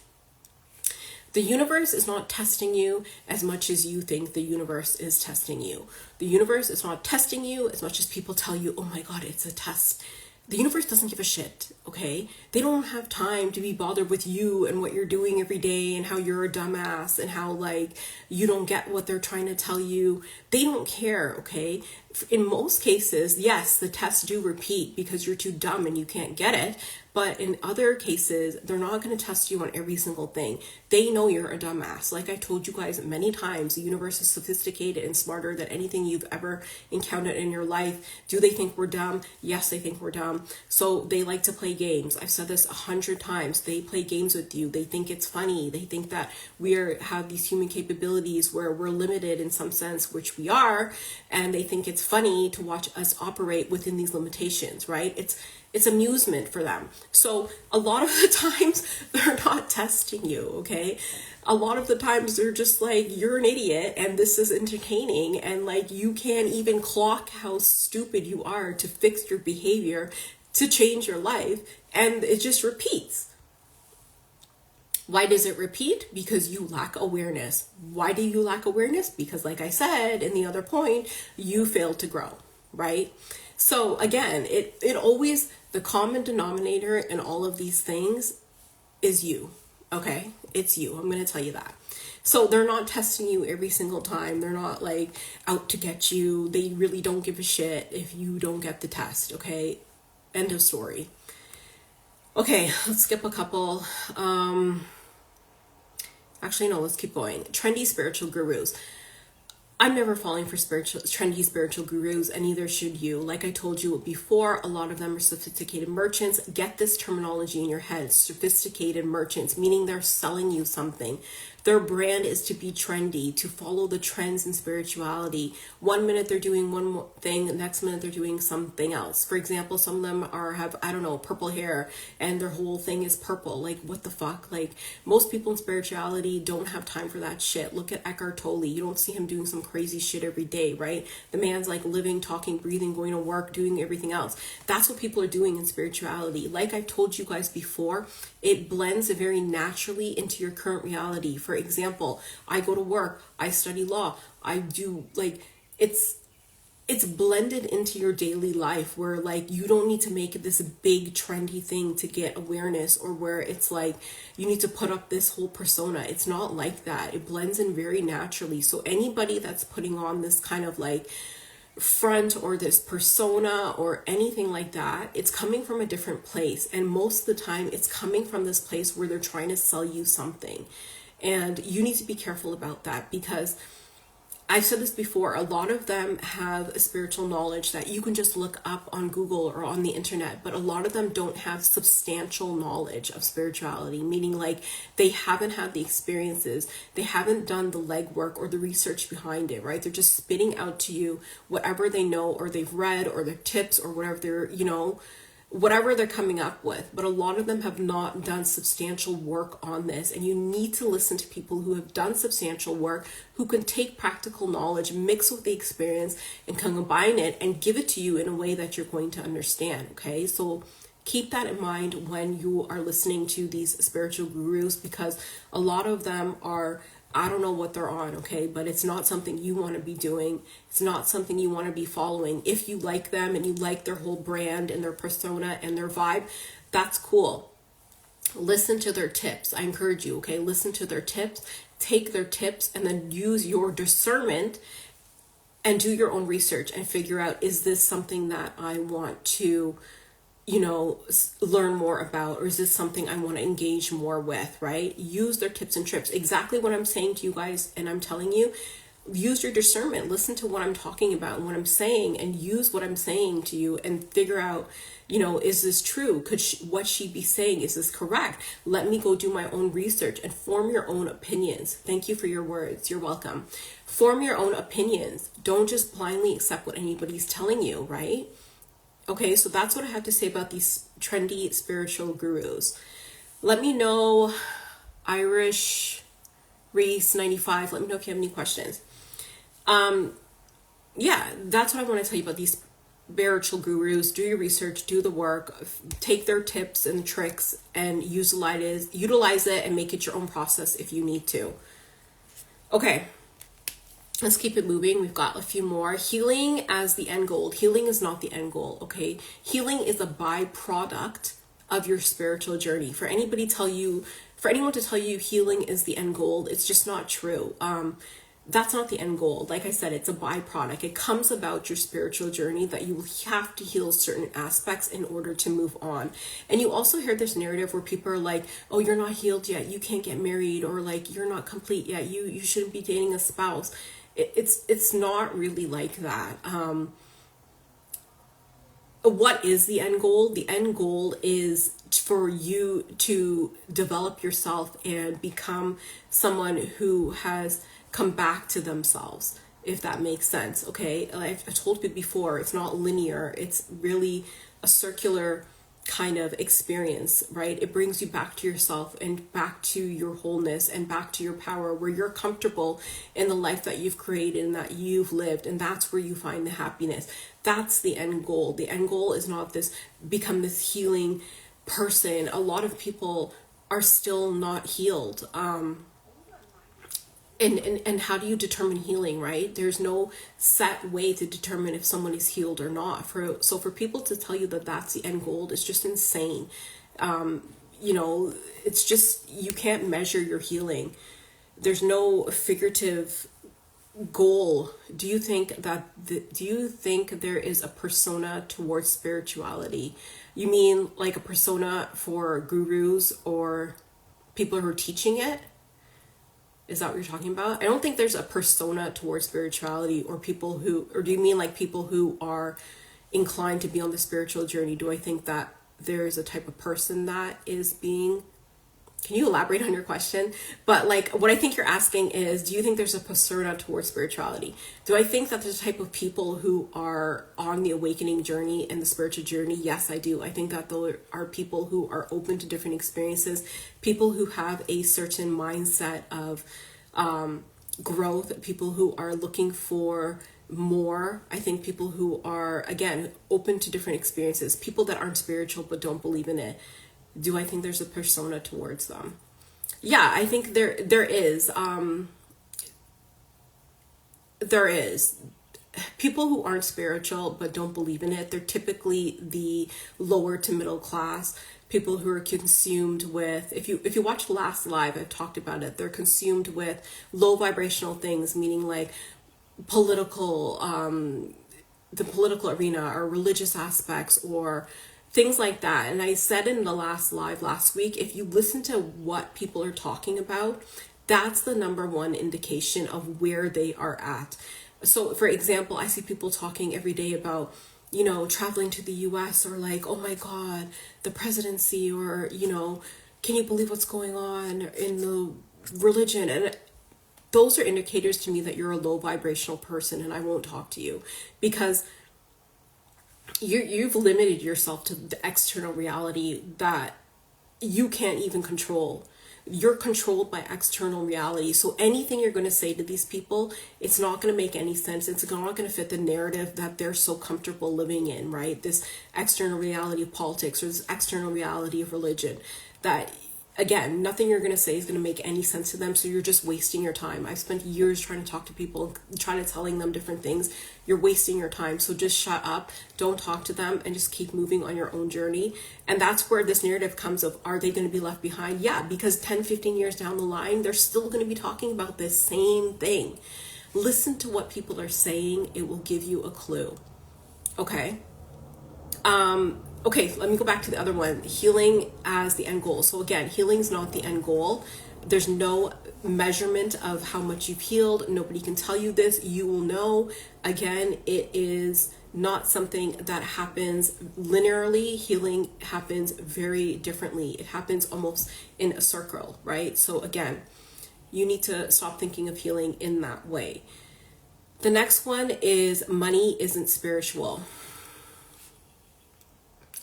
The universe is not testing you as much as you think the universe is testing you. The universe is not testing you as much as people tell you, oh my God, it's a test. The universe doesn't give a shit, okay? They don't have time to be bothered with you and what you're doing every day and how you're a dumbass and how, like, you don't get what they're trying to tell you. They don't care, okay? In most cases, yes, the tests do repeat because you're too dumb and you can't get it. But in other cases, they're not going to test you on every single thing. They know you're a dumbass. Like I told you guys many times, the universe is sophisticated and smarter than anything you've ever encountered in your life. Do they think we're dumb? Yes, they think we're dumb. So they like to play games. I've said this 100 times. They play games with you. They think it's funny. They think that we have these human capabilities where we're limited in some sense, which we are. And they think it's funny to watch us operate within these limitations, right? It's amusement for them. So a lot of the times they're not testing you, okay? A lot of the times they're just like, you're an idiot and this is entertaining, and like you can't even clock how stupid you are to fix your behavior to change your life, and it just repeats. Why does it repeat? Because you lack awareness. Why do you lack awareness? Because like I said in the other point, you failed to grow, right? So again, it always, the common denominator in all of these things is you, okay? It's you. I'm going to tell you that. So they're not testing you every single time. They're not like out to get you. They really don't give a shit if you don't get the test, okay? End of story. Okay, let's skip a couple. Actually, no, let's keep going. Trendy spiritual gurus. I'm never falling for trendy spiritual gurus, and neither should you. Like I told you before, a lot of them are sophisticated merchants. Get this terminology in your head. Sophisticated merchants, meaning they're selling you something. Their brand is to be trendy, to follow the trends in spirituality. 1 minute they're doing one thing, the next minute they're doing something else. For example, some of them have, I don't know, purple hair, and their whole thing is purple. Like, what the fuck? Like, most people in spirituality don't have time for that shit. Look at Eckhart Tolle. You don't see him doing some crazy shit every day, right? The man's like living, talking, breathing, going to work, doing everything else. That's what people are doing in spirituality. Like I've told you guys before, it blends very naturally into your current reality. For example, I go to work, I study law, I do, like, it's it's blended into your daily life, where like you don't need to make it this big trendy thing to get awareness, or where it's like you need to put up this whole persona. It's not like that. It blends in very naturally. So anybody that's putting on this kind of like front or this persona or anything like that, it's coming from a different place. And most of the time it's coming from this place where they're trying to sell you something. And you need to be careful about that, because I've said this before, a lot of them have a spiritual knowledge that you can just look up on Google or on the internet, but a lot of them don't have substantial knowledge of spirituality, meaning like they haven't had the experiences, they haven't done the legwork or the research behind it, right? They're just spitting out to you whatever they know or they've read or their tips or whatever they're, whatever they're coming up with. But a lot of them have not done substantial work on this, and you need to listen to people who have done substantial work, who can take practical knowledge, mix with the experience, and combine it and give it to you in a way that you're going to understand. Okay, so keep that in mind when you are listening to these spiritual gurus, because a lot of them are, I don't know what they're on, okay, but it's not something you want to be doing. It's not something you want to be following. If you like them and you like their whole brand and their persona and their vibe, that's cool. Listen to their tips. I encourage you, okay, listen to their tips, take their tips, and then use your discernment and do your own research and figure out, is this something that I want to learn more about, or is this something I want to engage more with, right? Use their tips and tricks. Exactly what I'm saying to you guys, and I'm telling you, use your discernment. Listen to what I'm talking about and what I'm saying, and use what I'm saying to you and figure out, is this true? What she be saying, is this correct? Let me go do my own research and form your own opinions. Thank you for your words. You're welcome. Form your own opinions. Don't just blindly accept what anybody's telling you, right? Okay, so that's what I have to say about these trendy spiritual gurus. Let me know, Irish Reese 95. Let me know if you have any questions. Yeah, that's what I want to tell you about these spiritual gurus. Do your research, do the work, take their tips and tricks and utilize it and make it your own process if you need to. Okay. Let's keep it moving. We've got a few more. Healing as the end goal. Healing is not the end goal, okay? Healing is a byproduct of your spiritual journey. For anyone to tell you healing is the end goal, it's just not true. That's not the end goal. Like I said, it's a byproduct. It comes about your spiritual journey, that you have to heal certain aspects in order to move on. And you also hear this narrative where people are like, oh, you're not healed yet, you can't get married, or like, you're not complete yet, you shouldn't be dating a spouse. It's not really like that. What is the end goal? The end goal is for you to develop yourself and become someone who has come back to themselves, if that makes sense. Okay, I've told you before, it's not linear. It's really a circular kind of experience, right? It brings you back to yourself and back to your wholeness and back to your power, where you're comfortable in the life that you've created and that you've lived, and that's where you find the happiness. That's the end goal. The end goal is not become this healing person. A lot of people are still not healed. And how do you determine healing, right? There's no set way to determine if someone is healed or not. So for people to tell you that that's the end goal is just insane. It's just, you can't measure your healing. There's no figurative goal. Do you think there is a persona towards spirituality? You mean like a persona for gurus or people who are teaching it? Is that what you're talking about? I don't think there's a persona towards spirituality, or do you mean like people who are inclined to be on the spiritual journey? Do I think that there is a type of person that is being, can you elaborate on your question? But like, what I think you're asking is, do you think there's a persona towards spirituality? Do I think that there's a type of people who are on the awakening journey and the spiritual journey? Yes, I do. I think that there are people who are open to different experiences, people who have a certain mindset of growth, people who are looking for more. I think people who are, again, open to different experiences, people that aren't spiritual but don't believe in it. Do I think there's a persona towards them? Yeah, I think there is. There is. people who aren't spiritual but don't believe in it, they're typically the lower to middle class people who are consumed with, if you watch the last live, I've talked about it, they're consumed with low vibrational things, meaning like political, the political arena or religious aspects or things like that. And I said in the last live last week, if you listen to what people are talking about, that's the number one indication of where they are at. So for example, I see people talking every day about, you know, traveling to the US, or like, oh my God, the presidency, or, you know, can you believe what's going on in the religion? And those are indicators to me that you're a low vibrational person, and I won't talk to you, because you've limited yourself to the external reality that you can't even control. You're controlled by external reality. So anything you're going to say to these people, it's not going to make any sense. It's not going to fit the narrative that they're so comfortable living in, right? This external reality of politics or this external reality of religion that, again, nothing you're going to say is going to make any sense to them. So you're just wasting your time. I've spent years trying to talk to people, trying to telling them different things. You're wasting your time. So just shut up, don't talk to them, and just keep moving on your own journey. And that's where this narrative comes of, are they going to be left behind? Yeah, because 10, 15 years down the line, they're still going to be talking about this same thing. Listen to what people are saying. It will give you a clue. Okay. Okay, let me go back to the other one, healing as the end goal. So again, healing is not the end goal. There's no measurement of how much you've healed. Nobody can tell you this. You will know. Again, it is not something that happens linearly. Healing happens very differently. It happens almost in a circle, right? So again, you need to stop thinking of healing in that way. The next one is money isn't spiritual.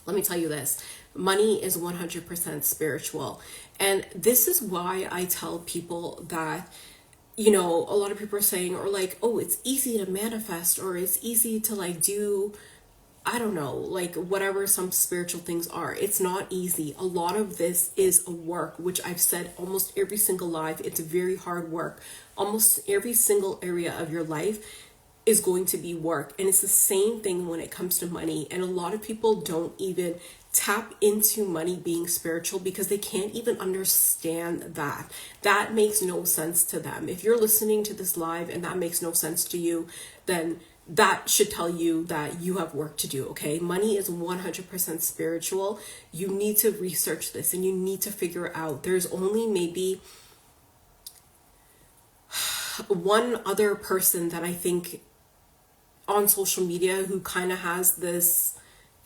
Let me tell you this, money is 100% spiritual. And this is why I tell people that, you know, a lot of people are saying, or like, oh, it's easy to manifest, or it's easy to like do, I don't know, like whatever some spiritual things are. It's not easy. A lot of this is a work, which I've said almost every single live. It's very hard work. Almost every single area of your life is going to be work. And it's the same thing when it comes to money. And a lot of people don't even tap into money being spiritual because they can't even understand that. That makes no sense to them. If you're listening to this live and that makes no sense to you, then that should tell you that you have work to do, okay? Money is 100% spiritual. You need to research this and you need to figure out. There's only maybe one other person that I think on social media who kind of has this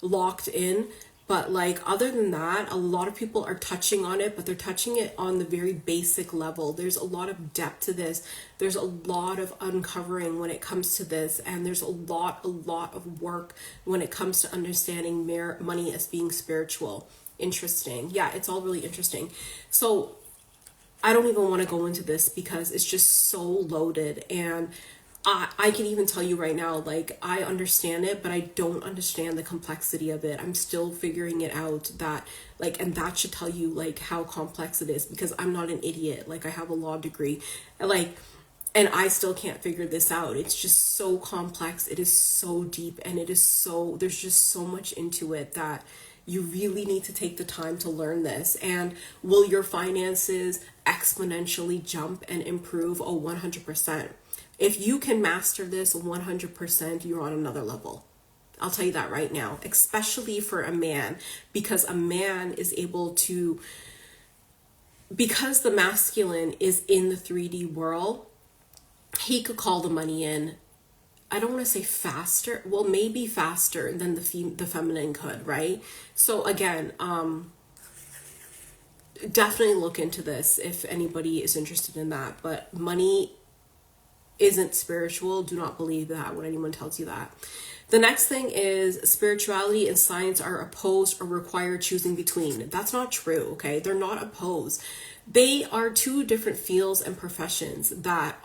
locked in, but like other than that, a lot of people are touching on it, but they're touching it on the very basic level. There's a lot of depth to this. There's a lot of uncovering when it comes to this, and there's a lot of work when it comes to understanding money as being spiritual. Interesting. Yeah, it's all really interesting. So I don't even want to go into this because it's just so loaded, and I can even tell you right now, like, I understand it, but I don't understand the complexity of it. I'm still figuring it out, that, like, and that should tell you, like, how complex it is, because I'm not an idiot. Like, I have a law degree, like, and I still can't figure this out. It's just so complex. It is so deep, and it is so, there's just so much into it that you really need to take the time to learn this. And will your finances exponentially jump and improve? Oh, 100%. If you can master this 100%, you're on another level. I'll tell you that right now, especially for a man, because a man is able to, because the masculine is in the 3D world, he could call the money in. I don't want to say faster, well, maybe faster than the feminine could, right? So again, definitely look into this if anybody is interested in that. But money isn't spiritual. Do not believe that when anyone tells you that. The next thing is spirituality and science are opposed or require choosing between. That's not true, okay? They're not opposed. They are two different fields and professions that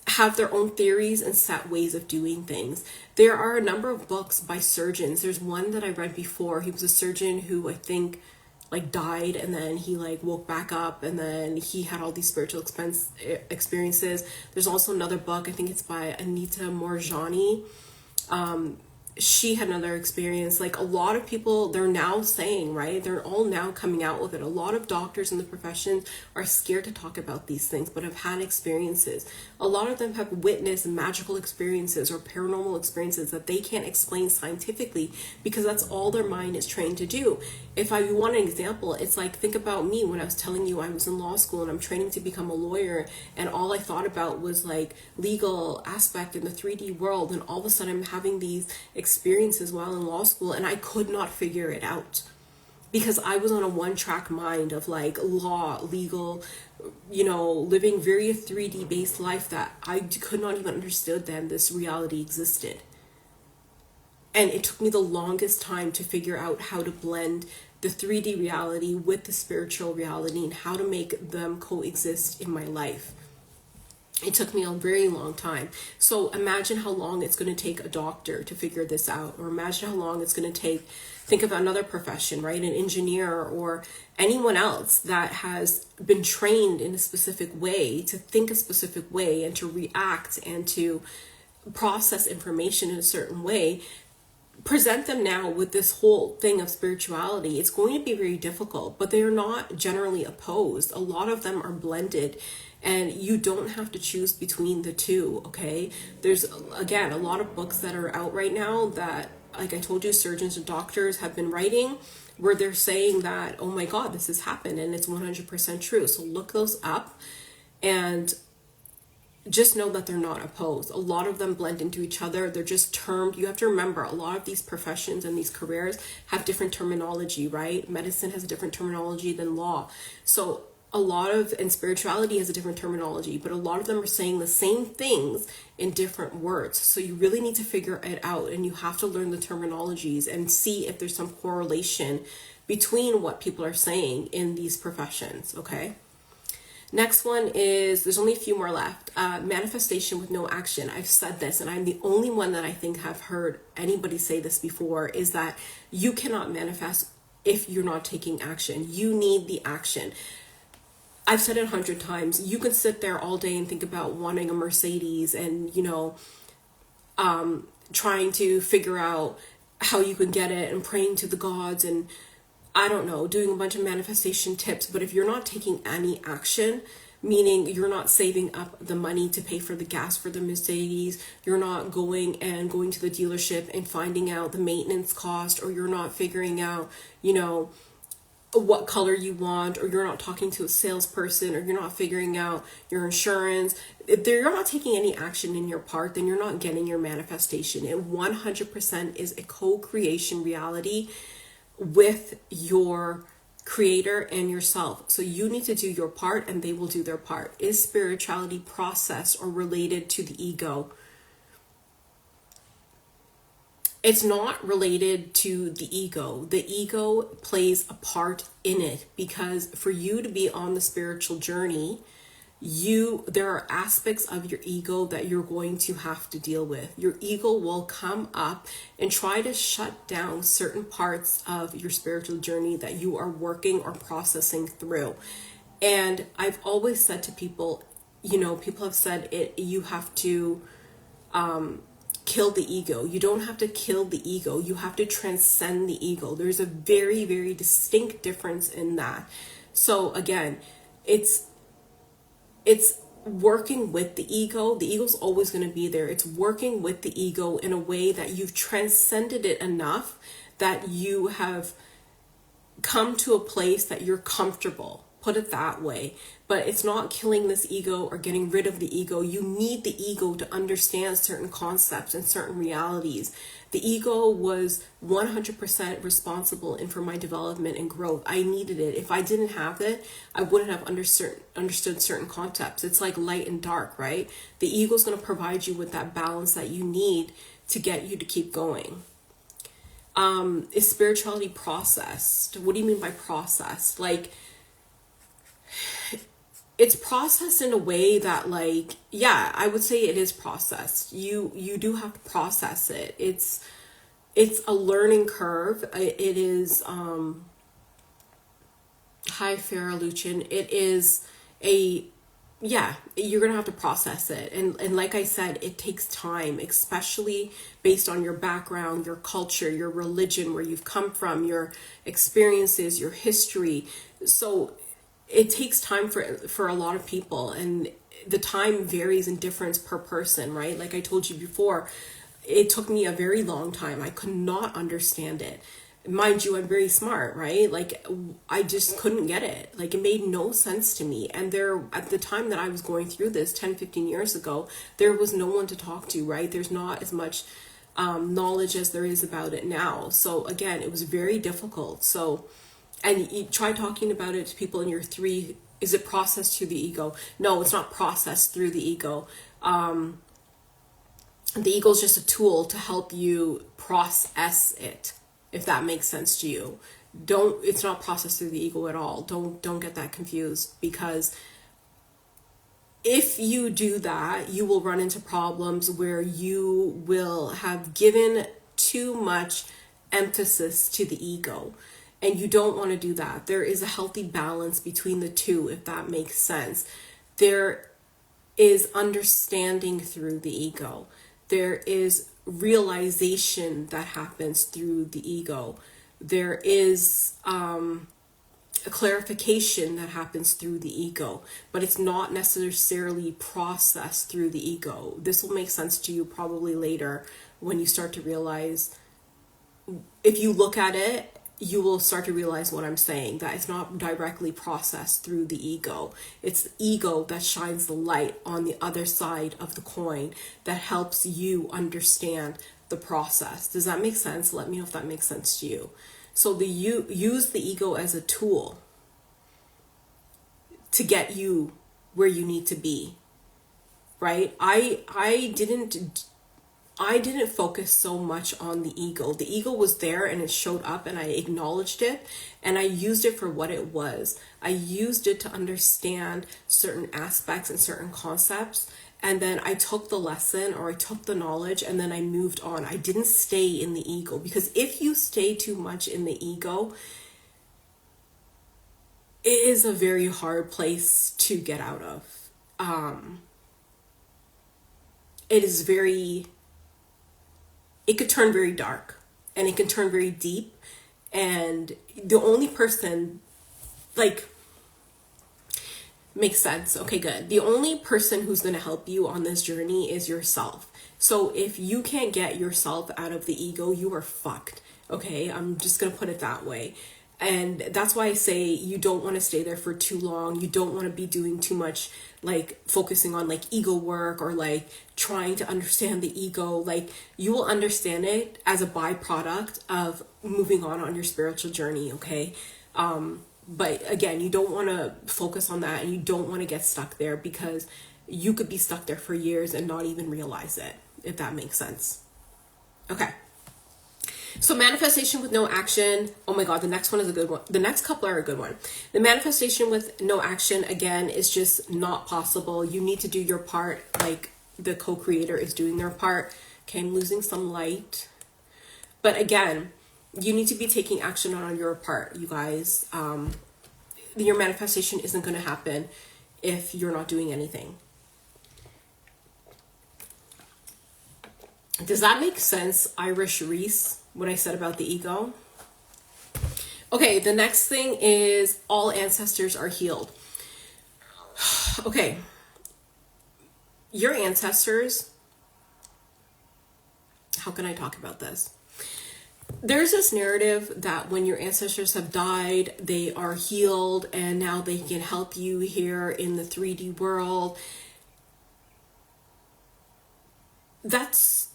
have their own theories and set ways of doing things. There are a number of books by surgeons. There's one that I read before. He was a surgeon who, I think, like died, and then he like woke back up, and then he had all these spiritual experiences. There's also another book, I think it's by Anita Moorjani. She had another experience. Like, a lot of people, they're now saying, right, they're all now coming out with it. A lot of doctors in the profession are scared to talk about these things, but have had experiences. A lot of them have witnessed magical experiences or paranormal experiences that they can't explain scientifically, because that's all their mind is trained to do. If you want an example, it's like, think about me when I was telling you I was in law school and I'm training to become a lawyer, and all I thought about was like legal aspect in the 3D world, and all of a sudden I'm having these experiences while in law school, and I could not figure it out because I was on a one-track mind of like law, legal, living very 3D based life, that I could not even understand then this reality existed. And it took me the longest time to figure out how to blend the 3D reality with the spiritual reality and how to make them coexist in my life. It took me a very long time. So imagine how long it's going to take a doctor to figure this out, or imagine how long it's going to take. Think of another profession, right? An engineer or anyone else that has been trained in a specific way to think a specific way and to react and to process information in a certain way. Present them now with this whole thing of spirituality. It's going to be very difficult, but they are not generally opposed. A lot of them are blended, and you don't have to choose between the two, okay? There's, again, a lot of books that are out right now that, like I told you, surgeons and doctors have been writing, where they're saying that, oh my God, this has happened, and it's 100% true. So look those up, and just know that they're not opposed. A lot of them blend into each other. They're just termed. You have to remember, a lot of these professions and these careers have different terminology, right? Medicine has a different terminology than law. So and spirituality has a different terminology, but a lot of them are saying the same things in different words. So you really need to figure it out, and you have to learn the terminologies and see if there's some correlation between what people are saying in these professions, okay? Next one is, there's only a few more left. Manifestation with no action. I've said this, and I'm the only one that I think have heard anybody say this before, is that you cannot manifest if you're not taking action. You need the action. I've said it 100 times. You can sit there all day and think about wanting a Mercedes and, trying to figure out how you can get it and praying to the gods and, I don't know, doing a bunch of manifestation tips. But if you're not taking any action, meaning you're not saving up the money to pay for the gas for the Mercedes, you're not going to the dealership and finding out the maintenance cost, or you're not figuring out, what color you want, or you're not talking to a salesperson, or you're not figuring out your insurance, if you're not taking any action in your part, then you're not getting your manifestation. It 100% is a co-creation reality with your creator and yourself. So you need to do your part, and they will do their part. Is spirituality processed or related to the ego? It's not related to the ego. The ego plays a part in it, because for you to be on the spiritual journey, there are aspects of your ego that you're going to have to deal with. Your ego will come up and try to shut down certain parts of your spiritual journey that you are working or processing through. And I've always said to people, people have said you have to kill the ego. You don't have to kill the ego. You have to transcend the ego. There's a very, very distinct difference in that. So again, it's working with the ego. The ego's always going to be there. It's working with the ego in a way that you've transcended it enough that you have come to a place that you're comfortable. Put it that way. But it's not killing this ego or getting rid of the ego. You need the ego to understand certain concepts and certain realities. The ego was 100% responsible for my development and growth. I needed it. If I didn't have it, I wouldn't have understood certain concepts. It's like light and dark, right? The ego is going to provide you with that balance that you need to get you to keep going. Is spirituality processed? What do you mean by processed? Like, it's processed in a way that, like, yeah, I would say it is processed. You do have to process it. It's a learning curve. It is Hi, Farah Luchin. It is a, yeah, you're going to have to process it. And like I said, it takes time, especially based on your background, your culture, your religion, where you've come from, your experiences, your history. So it takes time for a lot of people, and the time varies in difference per person, right? Like I told you before, it took me a very long time. I could not understand it. Mind you, I'm very smart, right? Like I just couldn't get it. Like it made no sense to me. And there, at the time that I was going through this 10, 15 years ago, there was no one to talk to, right? There's not as much knowledge as there is about it now. So again, it was very difficult. So, and you try talking about it to people in your three, is it processed through the ego? No, it's not processed through the ego. The ego is just a tool to help you process it, if that makes sense to you. It's not processed through the ego at all. Don't get that confused, because if you do that, you will run into problems where you will have given too much emphasis to the ego. And you don't want to do that. There is a healthy balance between the two, if that makes sense. There is understanding through the ego. There is realization that happens through the ego. There is a clarification that happens through the ego, but it's not necessarily processed through the ego. This will make sense to you probably later when you start to realize, if you look at it, you will start to realize what I'm saying, that it's not directly processed through the ego. It's the ego that shines the light on the other side of the coin that helps you understand the process. Does that make sense? Let me know if that makes sense to you. So you use the ego as a tool to get you where you need to be, right? I didn't focus so much on the ego. The ego was there and it showed up, and I acknowledged it and I used it for what it was. I used it to understand certain aspects and certain concepts. And then I took the lesson, or I took the knowledge, and then I moved on. I didn't stay in the ego, because if you stay too much in the ego, it is a very hard place to get out of. It could turn very dark, and it can turn very deep. And the only person, like, makes sense. Okay, good. The only person who's going to help you on this journey is yourself. So if you can't get yourself out of the ego, you are fucked. Okay, I'm just going to put it that way. And that's why I say you don't want to stay there for too long. You don't want to be doing too much, like focusing on like ego work, or like trying to understand the ego. Like, you will understand it as a byproduct of moving on your spiritual journey. Okay. But again, you don't want to focus on that, and you don't want to get stuck there, because you could be stuck there for years and not even realize it, if that makes sense. Okay. So manifestation with no action. Oh my God, the next one is a good one. The next couple are a good one. The manifestation with no action, again, is just not possible. You need to do your part, like the co-creator is doing their part. Okay, I'm losing some light. But again, you need to be taking action on your part, you guys. Your manifestation isn't going to happen if you're not doing anything. Does that make sense, Irish Reese, what I said about the ego? Okay, the next thing is all ancestors are healed. Okay, your ancestors, how can I talk about this? There's this narrative that when your ancestors have died, they are healed and now they can help you here in the 3D world. That's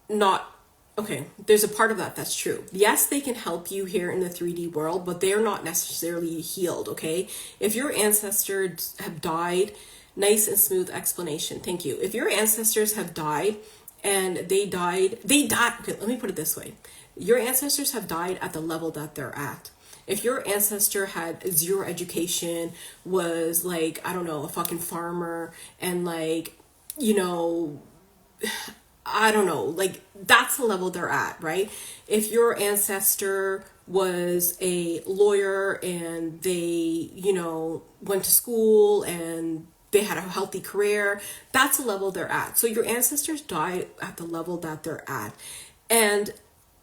not okay. There's a part of that that's true. Yes, they can help you here in the 3D world, but they're not necessarily healed. Okay, if your ancestors have died, nice and smooth explanation, thank you. If your ancestors have died and they died, okay, let me put it this way. Your ancestors have died at the level that they're at. If your ancestor had zero education, was like, I don't know, a fucking farmer, and like, you know, I don't know, like that's the level they're at, right? If your ancestor was a lawyer and they, went to school and they had a healthy career, that's the level they're at. So your ancestors died at the level that they're at. And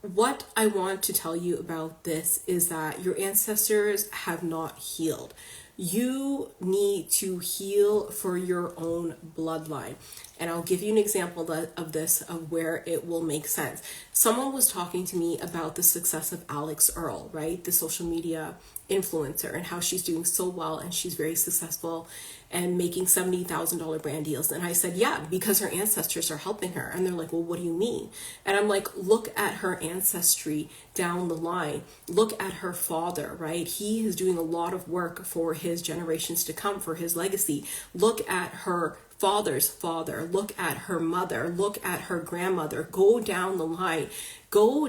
what I want to tell you about this is that your ancestors have not healed. You need to heal for your own bloodline. And I'll give you an example of this, of where it will make sense. Someone was talking to me about the success of Alex Earl, right? The social media influencer, and how she's doing so well and she's very successful and making $70,000 brand deals. And I said, yeah, because her ancestors are helping her. And they're like, well, what do you mean? And I'm like, look at her ancestry down the line. Look at her father, right? He is doing a lot of work for his generations to come, for his legacy. Look at her father's father. Look at her mother. Look at her grandmother. Go down the line. I'm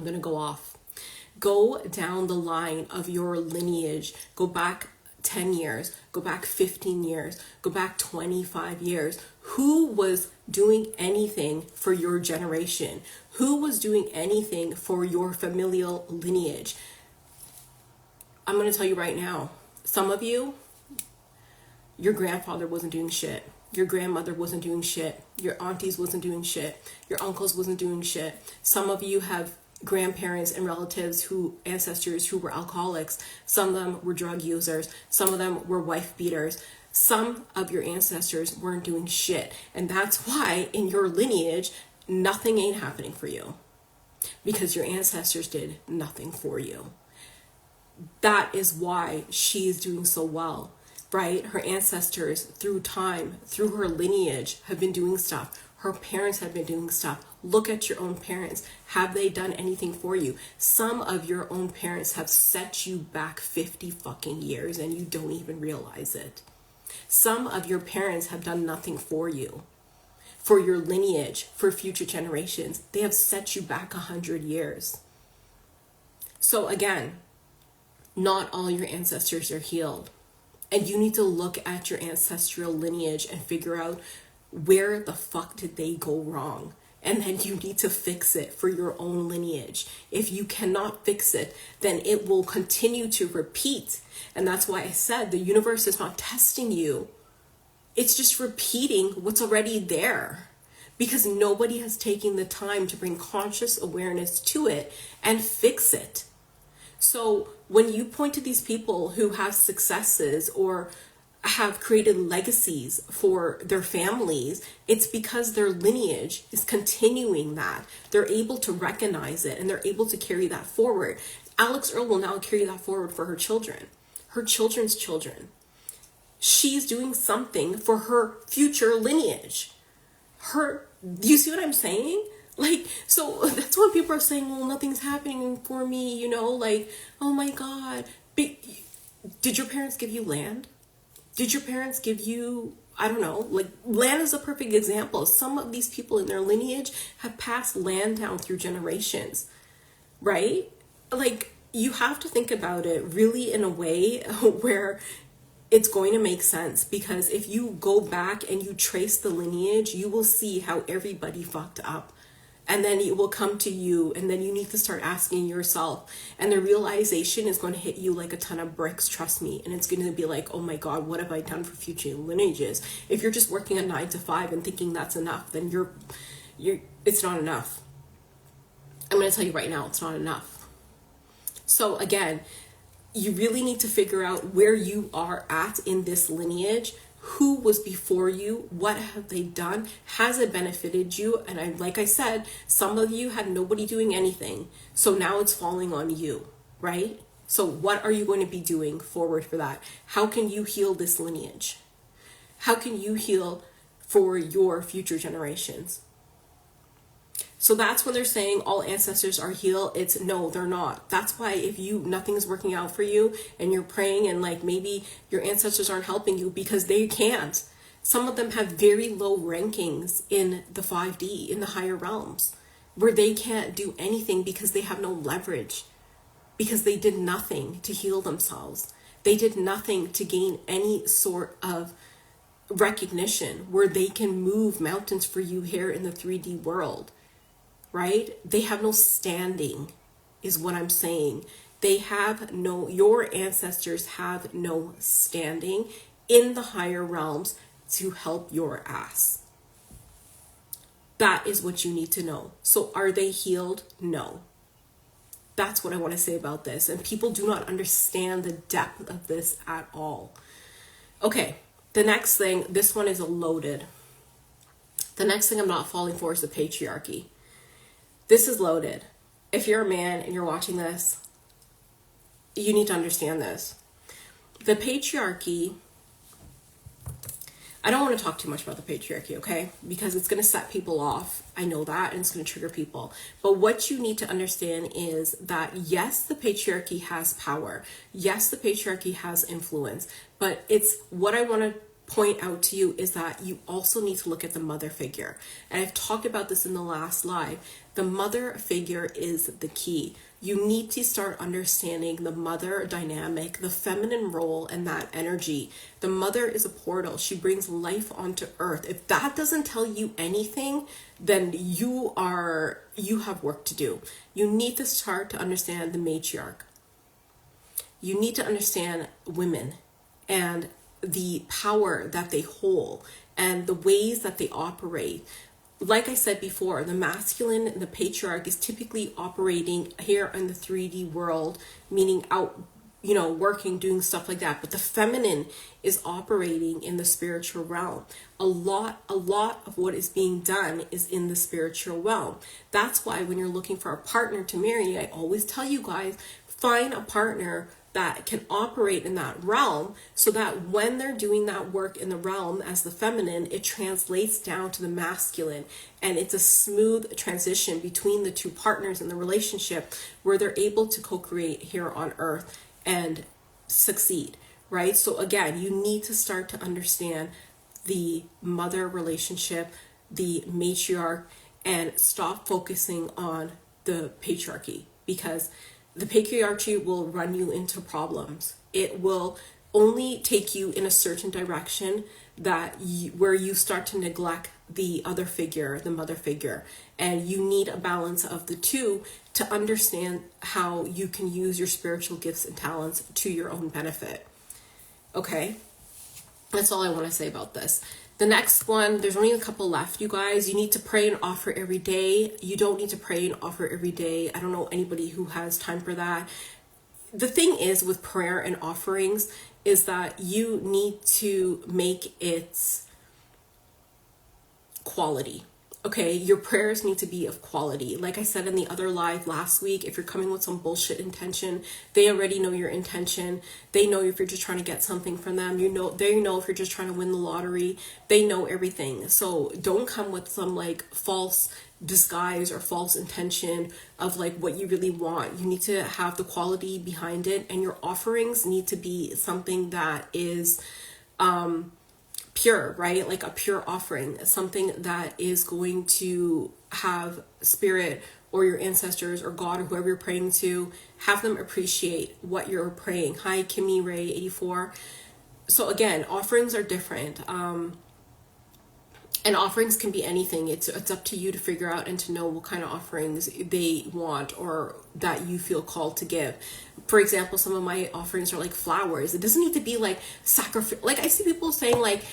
going to go off. Go down the line of your lineage. Go back 10 years, go back 15 years, go back 25 years. Who was doing anything for your generation? Who was doing anything for your familial lineage? I'm going to tell you right now, some of you, your grandfather wasn't doing shit. Your grandmother wasn't doing shit. Your aunties wasn't doing shit. Your uncles wasn't doing shit. Some of you have grandparents and relatives ancestors who were alcoholics. Some of them were drug users. Some of them were wife beaters. Some of your ancestors weren't doing shit. And that's why in your lineage, nothing ain't happening for you. Because your ancestors did nothing for you. That is why she's doing so well, right? Her ancestors, through time, through her lineage, have been doing stuff. Her parents have been doing stuff. Look at your own parents. Have they done anything for you? Some of your own parents have set you back 50 fucking years and you don't even realize it. Some of your parents have done nothing for you, for your lineage, for future generations. They have set you back 100 years. So again, not all your ancestors are healed. And you need to look at your ancestral lineage and figure out, where the fuck did they go wrong? And then you need to fix it for your own lineage. If you cannot fix it, then it will continue to repeat. And that's why I said the universe is not testing you. It's just repeating what's already there. Because nobody has taken the time to bring conscious awareness to it and fix it. So when you point to these people who have successes or have created legacies for their families, it's because their lineage is continuing that. They're able to recognize it and they're able to carry that forward. Alex Earl will now carry that forward for her children, her children's children. She's doing something for her future lineage. Do you see what I'm saying? Like, so that's when people are saying, well, nothing's happening for me, like, oh my God. Did your parents give you land? Did your parents give you, I don't know, like land is a perfect example. Some of these people in their lineage have passed land down through generations, right? Like, you have to think about it really in a way where it's going to make sense, because if you go back and you trace the lineage, you will see how everybody fucked up. And then it will come to you, and then you need to start asking yourself. And the realization is going to hit you like a ton of bricks, trust me. And it's going to be like, oh my God, what have I done for future lineages? If you're just working a 9 to 5 and thinking that's enough, then it's not enough. I'm going to tell you right now, it's not enough. So again, you really need to figure out where you are at in this lineage. Who was before you? What have they done? Has it benefited you? And like I said, some of you had nobody doing anything. So now it's falling on you, right? So what are you going to be doing forward for that? How can you heal this lineage? How can you heal for your future generations? So that's when they're saying all ancestors are healed. It's no, they're not. That's why if nothing's working out for you and you're praying and like maybe your ancestors aren't helping you, because they can't. Some of them have very low rankings in the 5D, in the higher realms, where they can't do anything because they have no leverage, because they did nothing to heal themselves. They did nothing to gain any sort of recognition where they can move mountains for you here in the 3D world, right? They have no standing, is what I'm saying. They have no, your ancestors have no standing in the higher realms to help your ass. That is what you need to know. So are they healed? No. That's what I want to say about this. And people do not understand the depth of this at all. Okay, the next thing, this one is loaded. The next thing I'm not falling for is the patriarchy. This is loaded. If you're a man and you're watching this, you need to understand this. The patriarchy, I don't want to talk too much about the patriarchy, okay? Because it's going to set people off. I know that, and it's going to trigger people. But what you need to understand is that, yes, the patriarchy has power. Yes, the patriarchy has influence. But it's what I want to point out to you is that you also need to look at the mother figure. And I've talked about this in the last live. The mother figure is the key. You need to start understanding the mother dynamic, the feminine role, and that energy. The mother is a portal. She brings life onto earth. If that doesn't tell you anything, then you have work to do. You need to start to understand the matriarch. You need to understand women and the power that they hold and the ways that they operate. Like I said before, the masculine, the patriarch is typically operating here in the 3D world, meaning out, working, doing stuff like that. But the feminine is operating in the spiritual realm. A lot of what is being done is in the spiritual realm. That's why when you're looking for a partner to marry, I always tell you guys, find a partner that can operate in that realm, so that when they're doing that work in the realm as the feminine, it translates down to the masculine, and it's a smooth transition between the two partners in the relationship where they're able to co-create here on earth and succeed, right? So again, you need to start to understand the mother relationship, the matriarch, and stop focusing on the patriarchy, because the patriarchy will run you into problems. It will only take you in a certain direction where you start to neglect the other figure, the mother figure. And you need a balance of the two to understand how you can use your spiritual gifts and talents to your own benefit. Okay? That's all I want to say about this. The next one, there's only a couple left, you guys. You need to pray and offer every day. You don't need to pray and offer every day. I don't know anybody who has time for that. The thing is with prayer and offerings is that you need to make it quality. Okay, your prayers need to be of quality. Like I said in the other live last week, if you're coming with some bullshit intention, they already know your intention. They know if you're just trying to get something from them. They know if you're just trying to win the lottery. They know everything. So don't come with some like false disguise or false intention of like what you really want. You need to have the quality behind it, and your offerings need to be something that is pure, right? Like a pure offering, something that is going to have spirit or your ancestors or God or whoever you're praying to, have them appreciate what you're praying. Hi, Kimmy Ray 84. So again, offerings are different. And offerings can be anything. It's up to you to figure out and to know what kind of offerings they want or that you feel called to give. For example, some of my offerings are like flowers. It doesn't need to be like sacrifice. Like I see people saying like,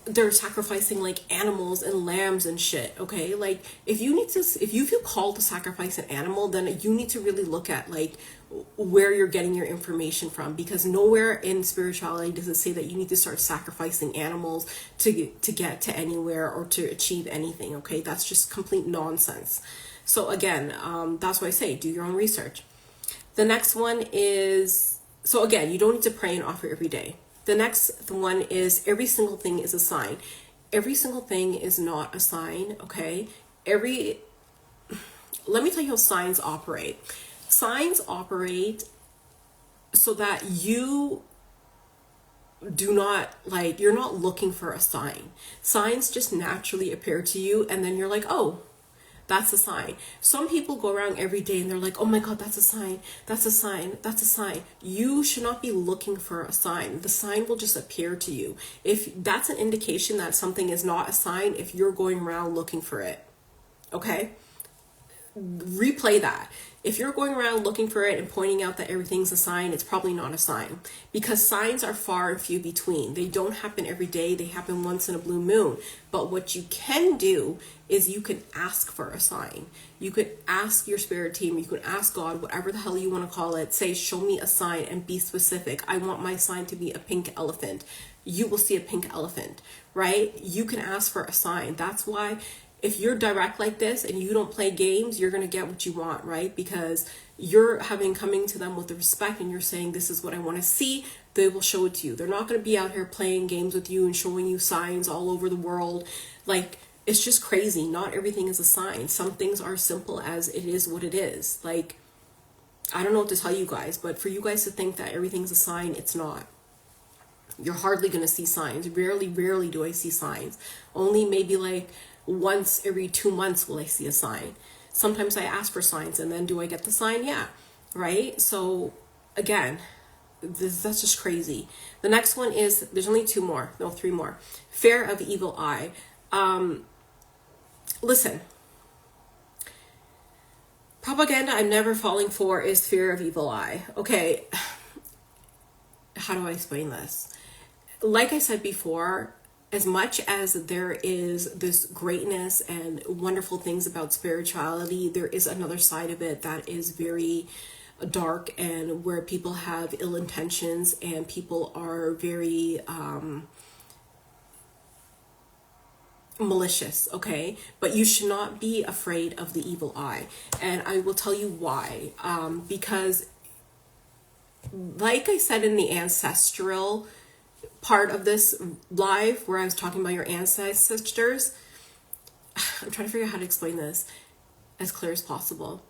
they're sacrificing like animals and lambs and shit. Okay, like if you feel called to sacrifice an animal, then you need to really look at like where you're getting your information from, because nowhere in spirituality does it say that you need to start sacrificing animals to get to anywhere or to achieve anything. Okay, that's just complete nonsense. So again, that's why I say do your own research. The next one is, so again, you don't need to pray and offer every day. The next one is every single thing is a sign. Every single thing is not a sign, okay? Let me tell you how signs operate. Signs operate so that you do not, like, you're not looking for a sign. Signs just naturally appear to you, and then you're like, oh, That's a sign. Some people go around every day and they're like, oh my God, that's a sign. That's a sign. That's a sign. You should not be looking for a sign. The sign will just appear to you. If that's an indication that something is not a sign, if you're going around looking for it. Okay? Replay that. If you're going around looking for it and pointing out that everything's a sign, it's probably not a sign, because signs are far and few between. They don't happen every day. They happen once in a blue moon. But what you can do is you can ask for a sign. You could ask your spirit team. You could ask God, whatever the hell you want to call it. Say, show me a sign, and be specific. I want my sign to be a pink elephant. You will see a pink elephant, right? You can ask for a sign. That's why if you're direct like this and you don't play games, you're going to get what you want, right? Because you're coming to them with the respect, and you're saying, this is what I want to see. They will show it to you. They're not going to be out here playing games with you and showing you signs all over the world. Like, it's just crazy. Not everything is a sign. Some things are simple as it is what it is. Like, I don't know what to tell you guys, but for you guys to think that everything's a sign, it's not. You're hardly going to see signs. Rarely do I see signs. Only maybe like once every 2 months will I see a sign. Sometimes I ask for signs, and then do I get the sign? Yeah, right? So again, that's just crazy. The next one is, there's only 3 more. Fear of evil eye. Listen, propaganda I'm never falling for is fear of evil eye. Okay, how do I explain this? Like I said before, as much as there is this greatness and wonderful things about spirituality, there is another side of it that is very dark, and where people have ill intentions and people are very malicious, okay? But you should not be afraid of the evil eye. And I will tell you why. Because like I said in the ancestral part of this live, where I was talking about your ancestors, I'm trying to figure out how to explain this as clear as possible.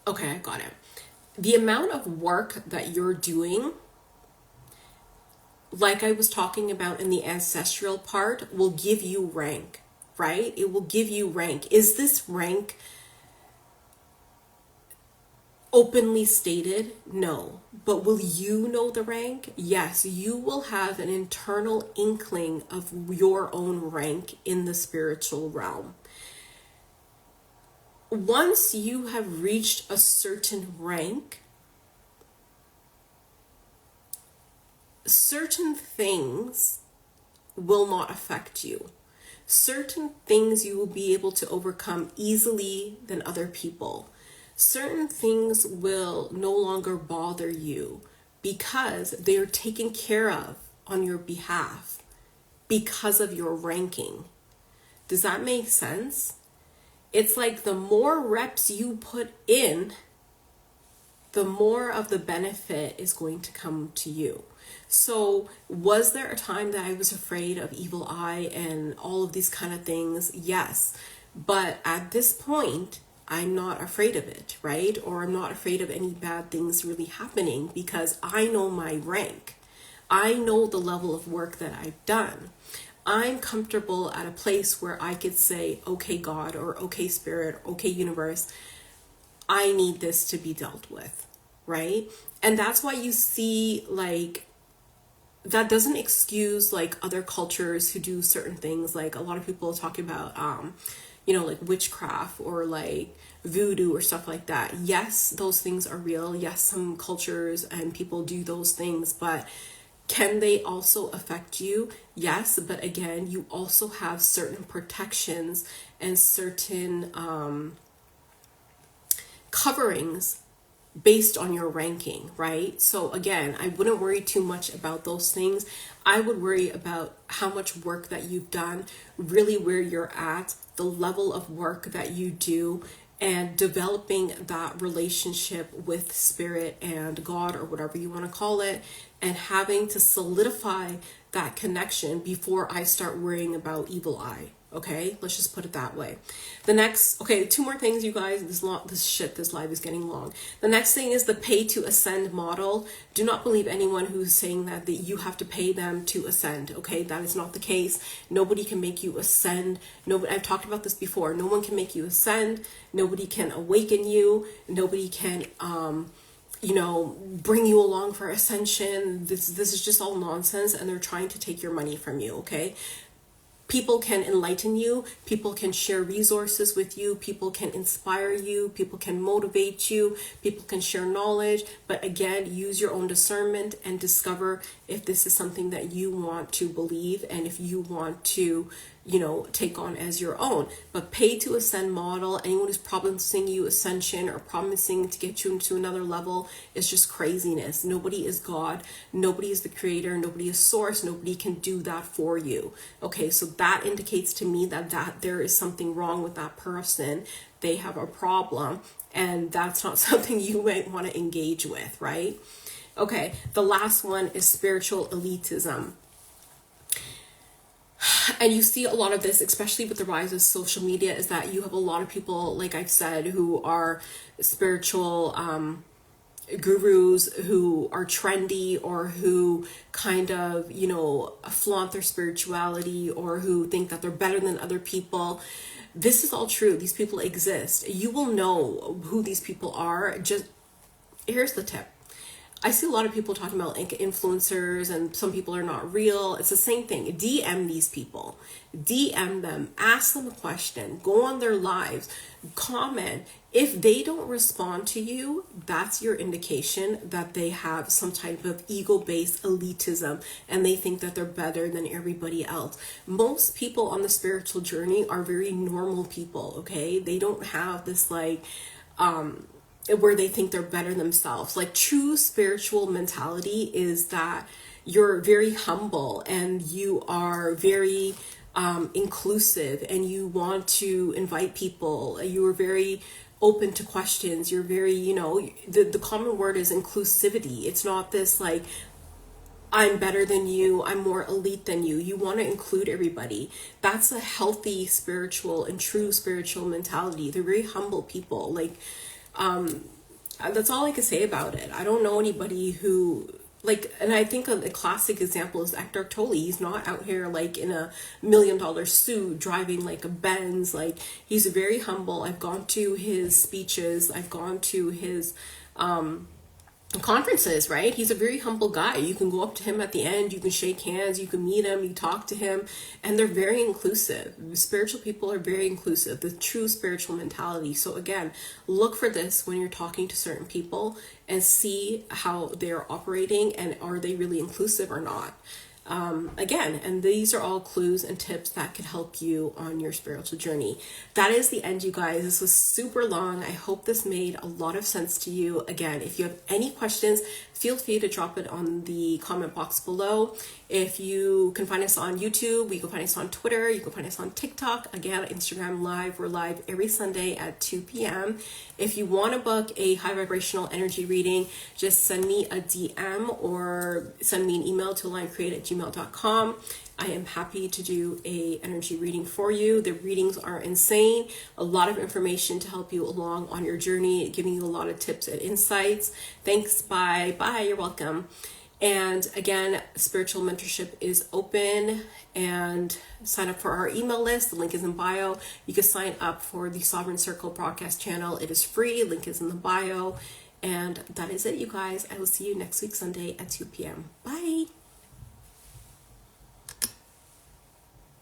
Okay, I got it. The amount of work that you're doing, like I was talking about in the ancestral part, will give you rank, right? It will give you rank. Is this rank openly stated? No. But will you know the rank? Yes, you will have an internal inkling of your own rank in the spiritual realm. Once you have reached a certain rank, certain things will not affect you. Certain things you will be able to overcome easily than other people. Certain things will no longer bother you because they are taken care of on your behalf because of your ranking. Does that make sense? It's like the more reps you put in, the more of the benefit is going to come to you. So was there a time that I was afraid of evil eye and all of these kind of things? Yes. But at this point, I'm not afraid of it, right? Or I'm not afraid of any bad things really happening because I know my rank. I know the level of work that I've done. I'm comfortable at a place where I could say, okay, God, or okay, Spirit, okay, universe, I need this to be dealt with, right? And that's why you see, like, that doesn't excuse like other cultures who do certain things. Like a lot of people talk about, like witchcraft or like voodoo or stuff like that. Yes, those things are real. Yes, some cultures and people do those things, but can they also affect you? Yes, but again, you also have certain protections and certain coverings based on your ranking, right? So again, I wouldn't worry too much about those things. I would worry about how much work that you've done, really where you're at, the level of work that you do, and developing that relationship with Spirit and God, or whatever you want to call it, and having to solidify that connection before I start worrying about evil eye. Okay, let's just put it that way. The next, okay, two more things, you guys. This live is getting long. The next thing is the pay to ascend model. Do not believe anyone who's saying that you have to pay them to ascend. Okay, that is not the case. Nobody can make you ascend. Nobody. I've talked about this before. No one can make you ascend. Nobody can awaken you. Nobody can bring you along for ascension. This is just all nonsense, and they're trying to take your money from you. Okay. People can enlighten you, people can share resources with you, people can inspire you, people can motivate you, people can share knowledge, but again, use your own discernment and discover if this is something that you want to believe and if you want to take on as your own. But pay to ascend model, anyone who's promising you ascension or promising to get you into another level is just craziness. Nobody is God, nobody is the creator, nobody is source, nobody can do that for you. Okay, so that indicates to me that there is something wrong with that person. They have a problem, and that's not something you might want to engage with, right? Okay, the last one is spiritual elitism. And you see a lot of this, especially with the rise of social media, is that you have a lot of people, like I've said, who are spiritual gurus, who are trendy, or who kind of, flaunt their spirituality, or who think that they're better than other people. This is all true. These people exist. You will know who these people are. Just here's the tip. I see a lot of people talking about like influencers, and some people are not real. It's the same thing. DM these people, DM them, ask them a question, go on their lives, comment. If they don't respond to you, that's your indication that they have some type of ego-based elitism and they think that they're better than everybody else. Most people on the spiritual journey are very normal people, okay? They don't have this where they think they're better themselves. Like, true spiritual mentality is that you're very humble and you are very inclusive, and you want to invite people. You are very open to questions. You're very, the common word is inclusivity. It's not this like, I'm better than you, I'm more elite than you. You want to include everybody. That's a healthy spiritual and true spiritual mentality. They're very humble people. Like, that's all I can say about it. I don't know anybody who and I think a classic example is Eckhart Tolle. He's not out here like in a $1 million suit driving like a Benz. Like, he's very humble. I've gone to his speeches. I've gone to his conferences, right? He's a very humble guy. You can go up to him at the end, you can shake hands, you can meet him, you talk to him, and they're very inclusive. Spiritual people are very inclusive, the true spiritual mentality. So again, look for this when you're talking to certain people and see how they're operating, and are they really inclusive or not. Again, and these are all clues and tips that could help you on your spiritual journey. That is the end, you guys. This was super long. I hope this made a lot of sense to you. Again, if you have any questions, feel free to drop it on the comment box below. If you can find us on YouTube, you can find us on Twitter, you can find us on TikTok, again, Instagram Live. We're live every Sunday at 2 p.m. If you want to book a high vibrational energy reading, just send me a DM or send me an email to aligncreate@gmail.com. I am happy to do a energy reading for you. The readings are insane. A lot of information to help you along on your journey, giving you a lot of tips and insights. Thanks. Bye. You're welcome. And again, spiritual mentorship is open, and sign up for our email list. The link is in bio. You can sign up for the Sovereign Circle broadcast channel. It is free. Link is in the bio. And that is it, you guys. I will see you next week, Sunday at 2 p.m. Bye.